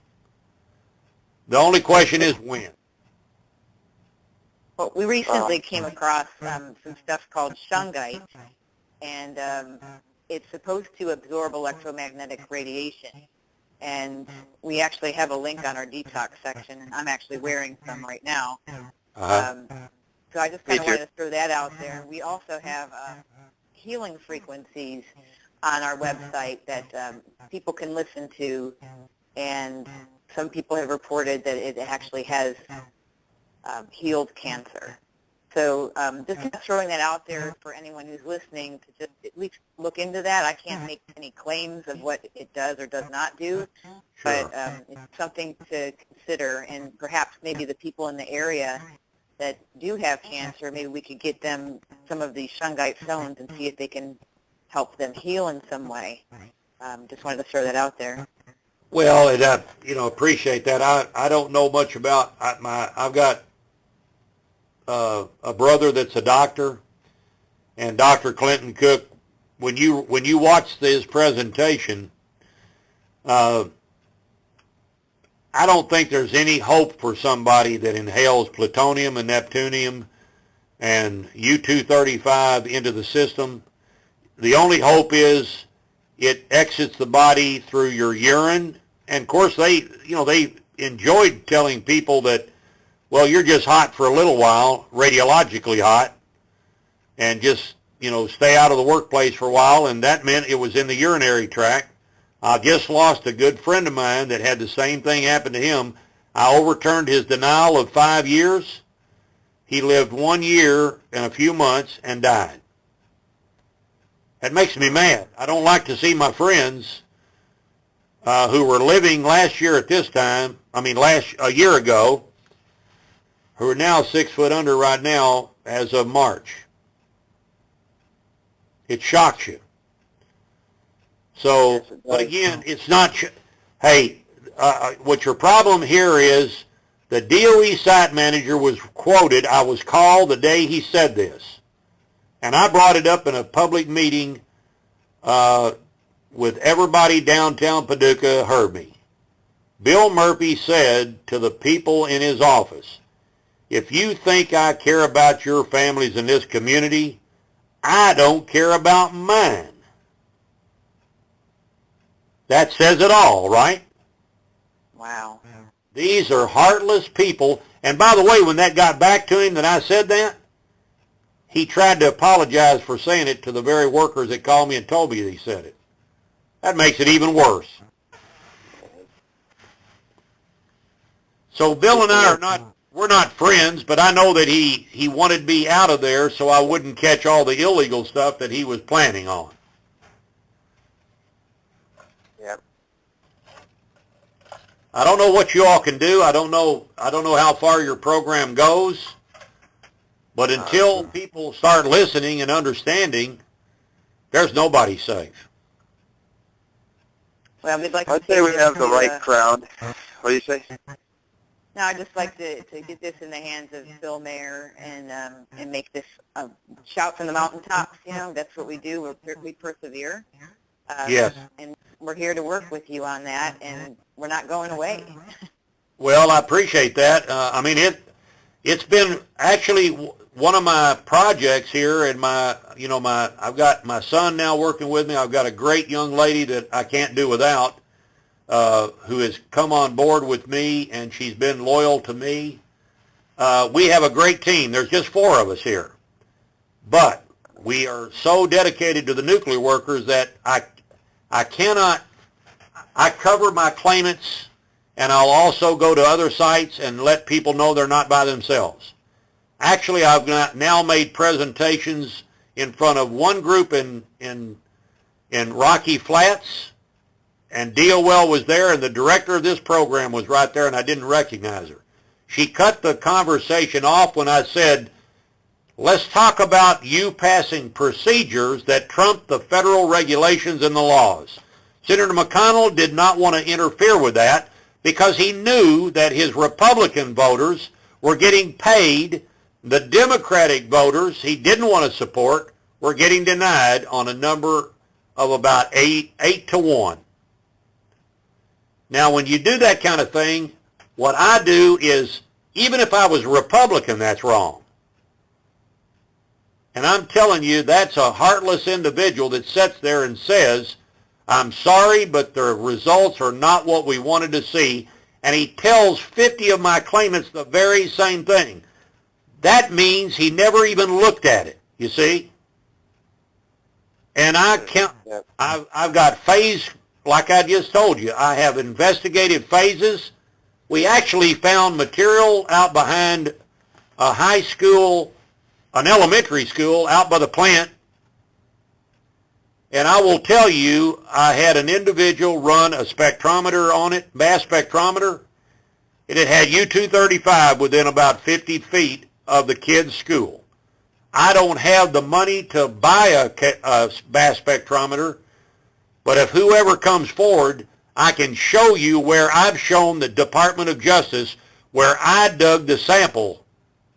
The only question is when. Well, we recently came across some stuff called shungite, and it's supposed to absorb electromagnetic radiation. And we actually have a link on our detox section, and I'm actually wearing some right now. So I just kind of wanted to throw that out there. We also have healing frequencies on our website that people can listen to, and some people have reported that it actually has healed cancer. So just kind of throwing that out there for anyone who's listening to just at least look into that. I can't make any claims of what it does or does not do, but it's something to consider, and perhaps maybe the people in the area that do have cancer, maybe we could get them some of these shungite stones and see if they can help them heal in some way. Just wanted to throw that out there. Well, appreciate that. I don't know much about I've got a brother that's a doctor, and Dr. Clinton Cook. When you watch his presentation, I don't think there's any hope for somebody that inhales plutonium and neptunium and U-235 into the system. The only hope is it exits the body through your urine. And of course, they enjoyed telling people that, well, you're just hot for a little while, radiologically hot, and just, stay out of the workplace for a while, and that meant it was in the urinary tract. I just lost a good friend of mine that had the same thing happen to him. I overturned his denial of 5 years. He lived 1 year and a few months and died. That makes me mad. I don't like to see my friends who were living last year at this time, a year ago, who are now 6 foot under right now as of March. It shocks you. So, but again, it's not, hey, what your problem here is, the DOE site manager was quoted, I was called the day he said this. And I brought it up in a public meeting with everybody downtown Paducah heard me. Bill Murphy said to the people in his office, if you think I care about your families in this community, I don't care about mine. That says it all, right? Wow. These are heartless people. And by the way, when that got back to him that I said that, he tried to apologize for saying it to the very workers that called me and told me that he said it. That makes it even worse. So Bill and I we're not friends, but I know that he wanted me out of there so I wouldn't catch all the illegal stuff that he was planning on. Yep. I don't know what you all can do. I don't know how far your program goes. But until people start listening and understanding, there's nobody safe. Well, we'd like I'd to say we have the right crowd. What do you say? No, I'd just like to get this in the hands of Bill Mayer and make this shout from the mountaintops. That's what we do. We persevere. Yes. And we're here to work with you on that, and we're not going away. Well, I appreciate that. It's been actually one of my projects here, and I've got my son now working with me. I've got a great young lady that I can't do without, who has come on board with me, and she's been loyal to me. We have a great team. There's just 4 of us here. But we are so dedicated to the nuclear workers that I cover my claimants, and I'll also go to other sites and let people know they're not by themselves. Actually, I've now made presentations in front of one group in Rocky Flats, and DOL was there, and the director of this program was right there, and I didn't recognize her. She cut the conversation off when I said, let's talk about you passing procedures that trump the federal regulations and the laws. Senator McConnell did not want to interfere with that because he knew that his Republican voters were getting paid. The Democratic voters he didn't want to support were getting denied on a number of about 8 to 1. Now, when you do that kind of thing, what I do is, even if I was Republican, that's wrong. And I'm telling you, that's a heartless individual that sits there and says, I'm sorry, but the results are not what we wanted to see. And he tells 50 of my claimants the very same thing. That means he never even looked at it, you see? And I've got phase, like I just told you, I have investigative phases. We actually found material out behind a high school, an elementary school out by the plant. And I will tell you, I had an individual run a spectrometer on it, mass spectrometer, and it had U-235 within about 50 feet of the kid's school. I don't have the money to buy a mass spectrometer, but if whoever comes forward, I can show you where I've shown the Department of Justice where I dug the sample,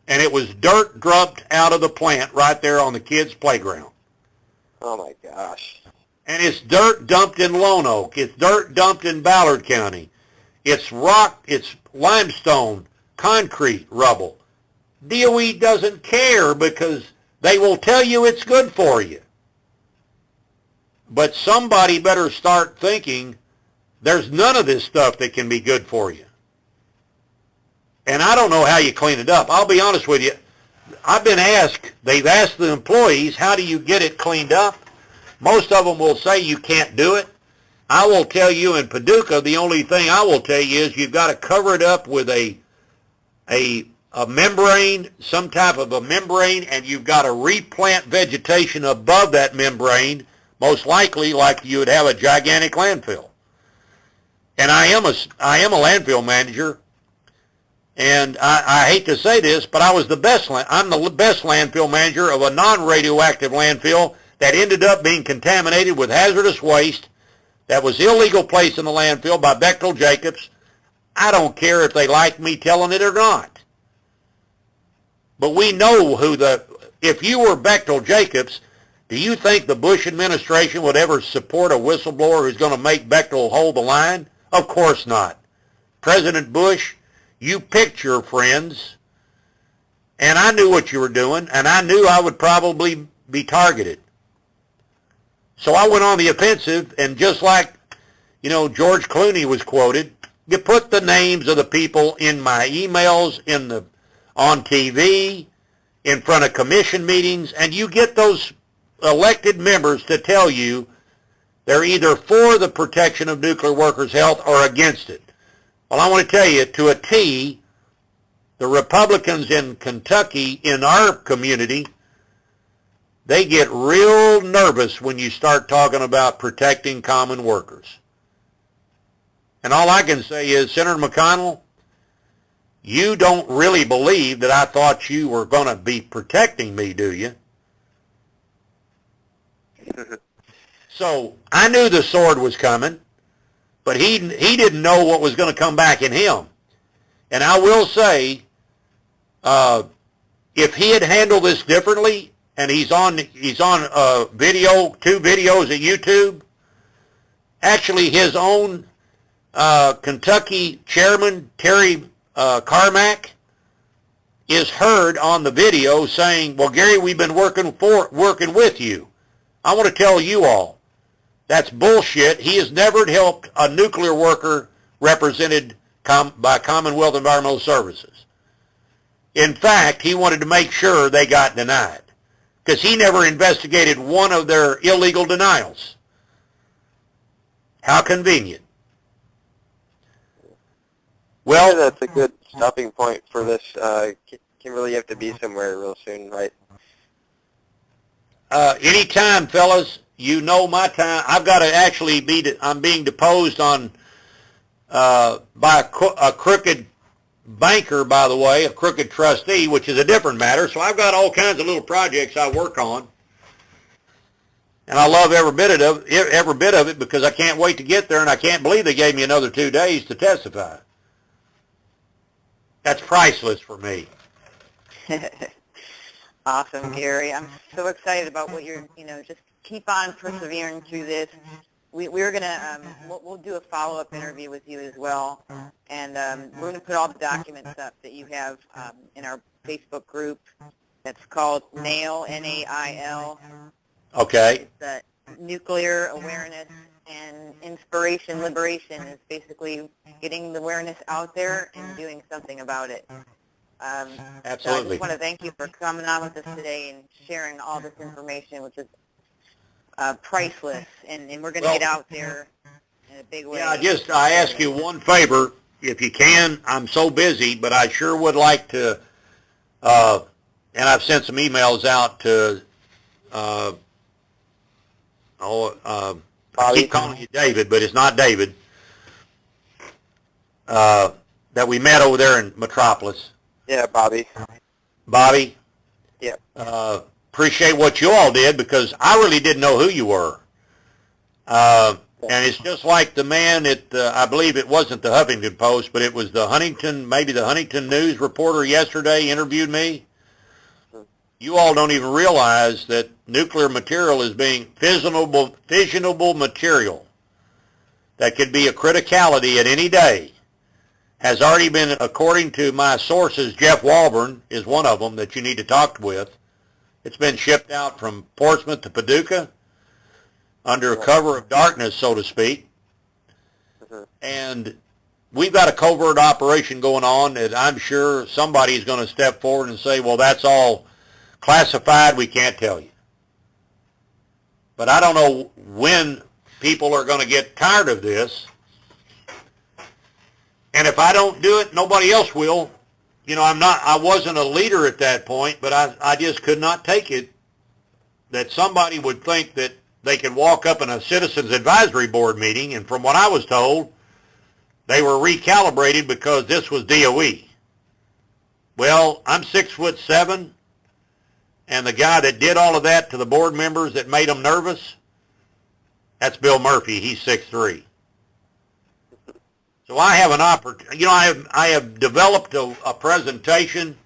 and it was dirt dumped out of the plant right there on the kid's playground. Oh, my gosh. And it's dirt dumped in Lone Oak. It's dirt dumped in Ballard County. It's rock, it's limestone, concrete, rubble. DOE doesn't care because they will tell you it's good for you. But somebody better start thinking there's none of this stuff that can be good for you. And I don't know how you clean it up. I'll be honest with you. I've been asked, they've asked the employees, how do you get it cleaned up? Most of them will say you can't do it. I will tell you in Paducah, the only thing I will tell you is you've got to cover it up with a membrane, some type of a membrane, and you've got to replant vegetation above that membrane, most likely like you would have a gigantic landfill. And I am a landfill manager, and I hate to say this, but I'm the best landfill manager of a non-radioactive landfill that ended up being contaminated with hazardous waste that was illegal placed in the landfill by Bechtel Jacobs. I don't care if they like me telling it or not. But we know if you were Bechtel Jacobs, do you think the Bush administration would ever support a whistleblower who's going to make Bechtel hold the line? Of course not. President Bush, you picked your friends, and I knew what you were doing, and I knew I would probably be targeted. So I went on the offensive, and just like, George Clooney was quoted, you put the names of the people in my emails, on TV, in front of commission meetings, and you get those elected members to tell you they're either for the protection of nuclear workers' health or against it. Well, I want to tell you, to a T, the Republicans in Kentucky, in our community, they get real nervous when you start talking about protecting common workers. And all I can say is, Senator McConnell, you don't really believe that I thought you were going to be protecting me, do you? So I knew the sword was coming, but he didn't know what was going to come back in him. And I will say, if he had handled this differently, and he's on video, 2 videos at YouTube. Actually, his own Kentucky chairman, Terry Carmack, is heard on the video saying, well, Gary, we've been working with you. I want to tell you all, that's bullshit. He has never helped a nuclear worker represented by Commonwealth Environmental Services. In fact, he wanted to make sure they got denied, because he never investigated one of their illegal denials. How convenient. Well, that's a good stopping point for this. Kimberly, you have to be somewhere real soon, right? Anytime, fellas. You know my time. I've got to actually I'm being deposed on by a crooked banker, by the way, a crooked trustee, which is a different matter. So I've got all kinds of little projects I work on, and I love every bit of it because I can't wait to get there, and I can't believe they gave me another 2 days to testify. That's priceless for me. Awesome, Gary. I'm so excited about what you're, just keep on persevering through this. We're going to, we'll do a follow-up interview with you as well, and we're going to put all the documents up that you have in our Facebook group that's called NAIL, N-A-I-L. Okay. It's Nuclear Awareness and Inspiration Liberation is basically getting the awareness out there and doing something about it. Absolutely. So I just want to thank you for coming on with us today and sharing all this information, which is priceless, and we're going to get out there in a big way. Yeah, I ask you one favor, if you can. I'm so busy, but I sure would like to, and I've sent some emails out to, I keep calling you David, but it's not David, that we met over there in Metropolis. Yeah, Bobby. Bobby? Yeah. Appreciate what you all did, because I really didn't know who you were. And it's just like the man at, I believe it wasn't the Huffington Post, but it was the Huntington News reporter yesterday interviewed me. you all don't even realize that nuclear material is being fissionable material that could be a criticality at any day has already been, according to my sources, Jeff Walburn is one of them that you need to talk with. It's been shipped out from Portsmouth to Paducah under cover of darkness, so to speak. And we've got a covert operation going on that I'm sure somebody's going to step forward and say, well, that's all classified, we can't tell you. But I don't know when people are going to get tired of this. And if I don't do it, nobody else will. You know, I wasn't a leader at that point, but I just could not take it that somebody would think that they could walk up in a Citizens Advisory Board meeting, and from what I was told, they were recalibrated because this was DOE. Well, I'm 6'7", and the guy that did all of that to the board members that made them nervous, that's Bill Murphy. He's 6'3". So I have an opportunity. You know, I have developed a presentation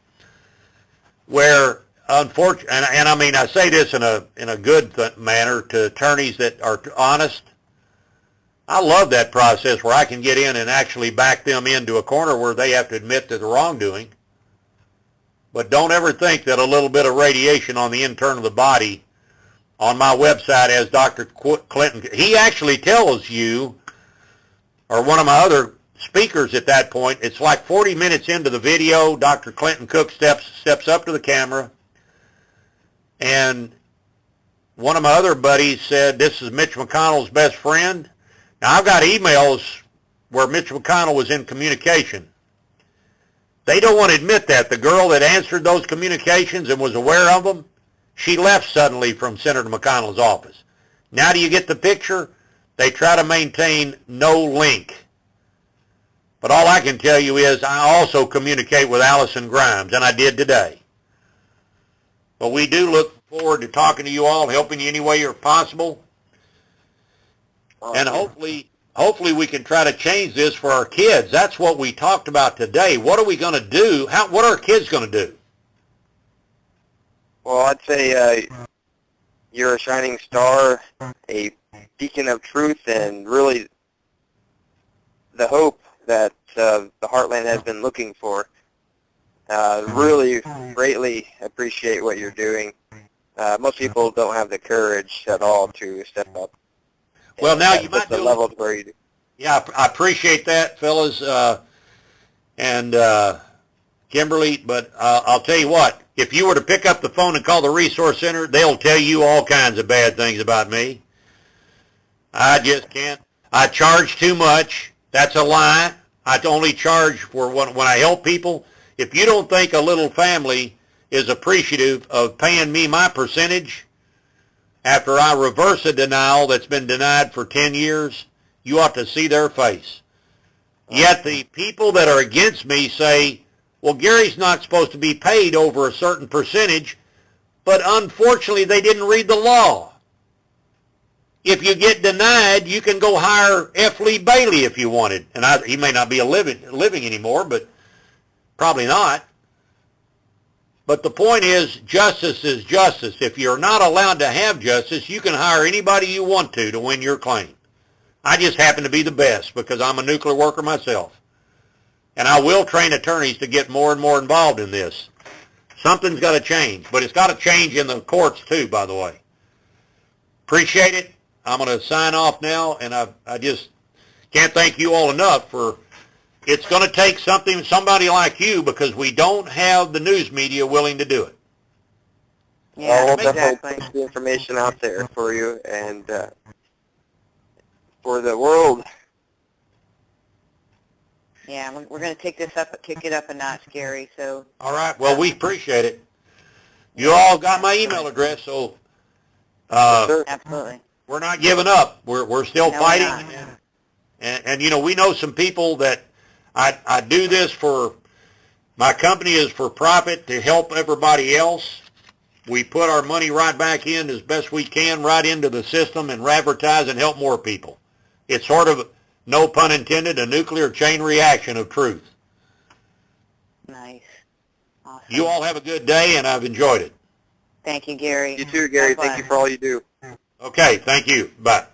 where, unfortunately, and I mean I say this in a good manner to attorneys that are honest. I love that process where I can get in and actually back them into a corner where they have to admit to the wrongdoing. But don't ever think that a little bit of radiation on the internal of the body, on my website as Dr. Clinton, he actually tells you, or one of my other speakers at that point, it's like 40 minutes into the video, Dr. Clinton Cook steps up to the camera, and one of my other buddies said, this is Mitch McConnell's best friend. Now, I've got emails where Mitch McConnell was in communication. They don't want to admit that. The girl that answered those communications and was aware of them, she left suddenly from Senator McConnell's office. Now do you get the picture? They try to maintain no link. But all I can tell you is I also communicate with Allison Grimes, and I did today. But we do look forward to talking to you all, helping you any way possible. And hopefully we can try to change this for our kids. That's what we talked about today. What are we going to do? What are our kids going to do? Well, I'd say you're a shining star, a beacon of truth, and really the hope that the Heartland has been looking for. Really greatly appreciate what you're doing. Most people don't have the courage at all to step up. Well, now you might the level where you do. Yeah, I appreciate that, fellas, and Kimberly, but I'll tell you what, if you were to pick up the phone and call the Resource Center, they'll tell you all kinds of bad things about me. I just can't. I charge too much. That's a lie. I only charge for when I help people. If you don't think a little family is appreciative of paying me my percentage after I reverse a denial that's been denied for 10 years, you ought to see their face. Yet the people that are against me say, well, Gary's not supposed to be paid over a certain percentage, but unfortunately they didn't read the law. If you get denied, you can go hire F. Lee Bailey if you wanted. And he may not be living anymore, but probably not. But the point is, justice is justice. If you're not allowed to have justice, you can hire anybody you want to win your claim. I just happen to be the best because I'm a nuclear worker myself. And I will train attorneys to get more and more involved in this. Something's got to change, but it's got to change in the courts too, by the way. Appreciate it. I'm going to sign off now, and I just can't thank you all enough for, it's going to take somebody like you, because we don't have the news media willing to do it. Yeah, we'll definitely put the information out there for you and for the world. Yeah, we're going to kick it up a notch, Gary. So. All right. Well, we appreciate it. You all got my email address, so absolutely. We're not giving up. We're still fighting, and you know, we know some people that I do this for. My company is for profit to help everybody else. We put our money right back in as best we can, right into the system, and advertise and help more people. It's sort of, no pun intended, a nuclear chain reaction of truth. Nice. Awesome. You all have a good day, and I've enjoyed it. Thank you, Gary. You too, Gary. God bless. Thank you for all you do. Okay, thank you. Bye.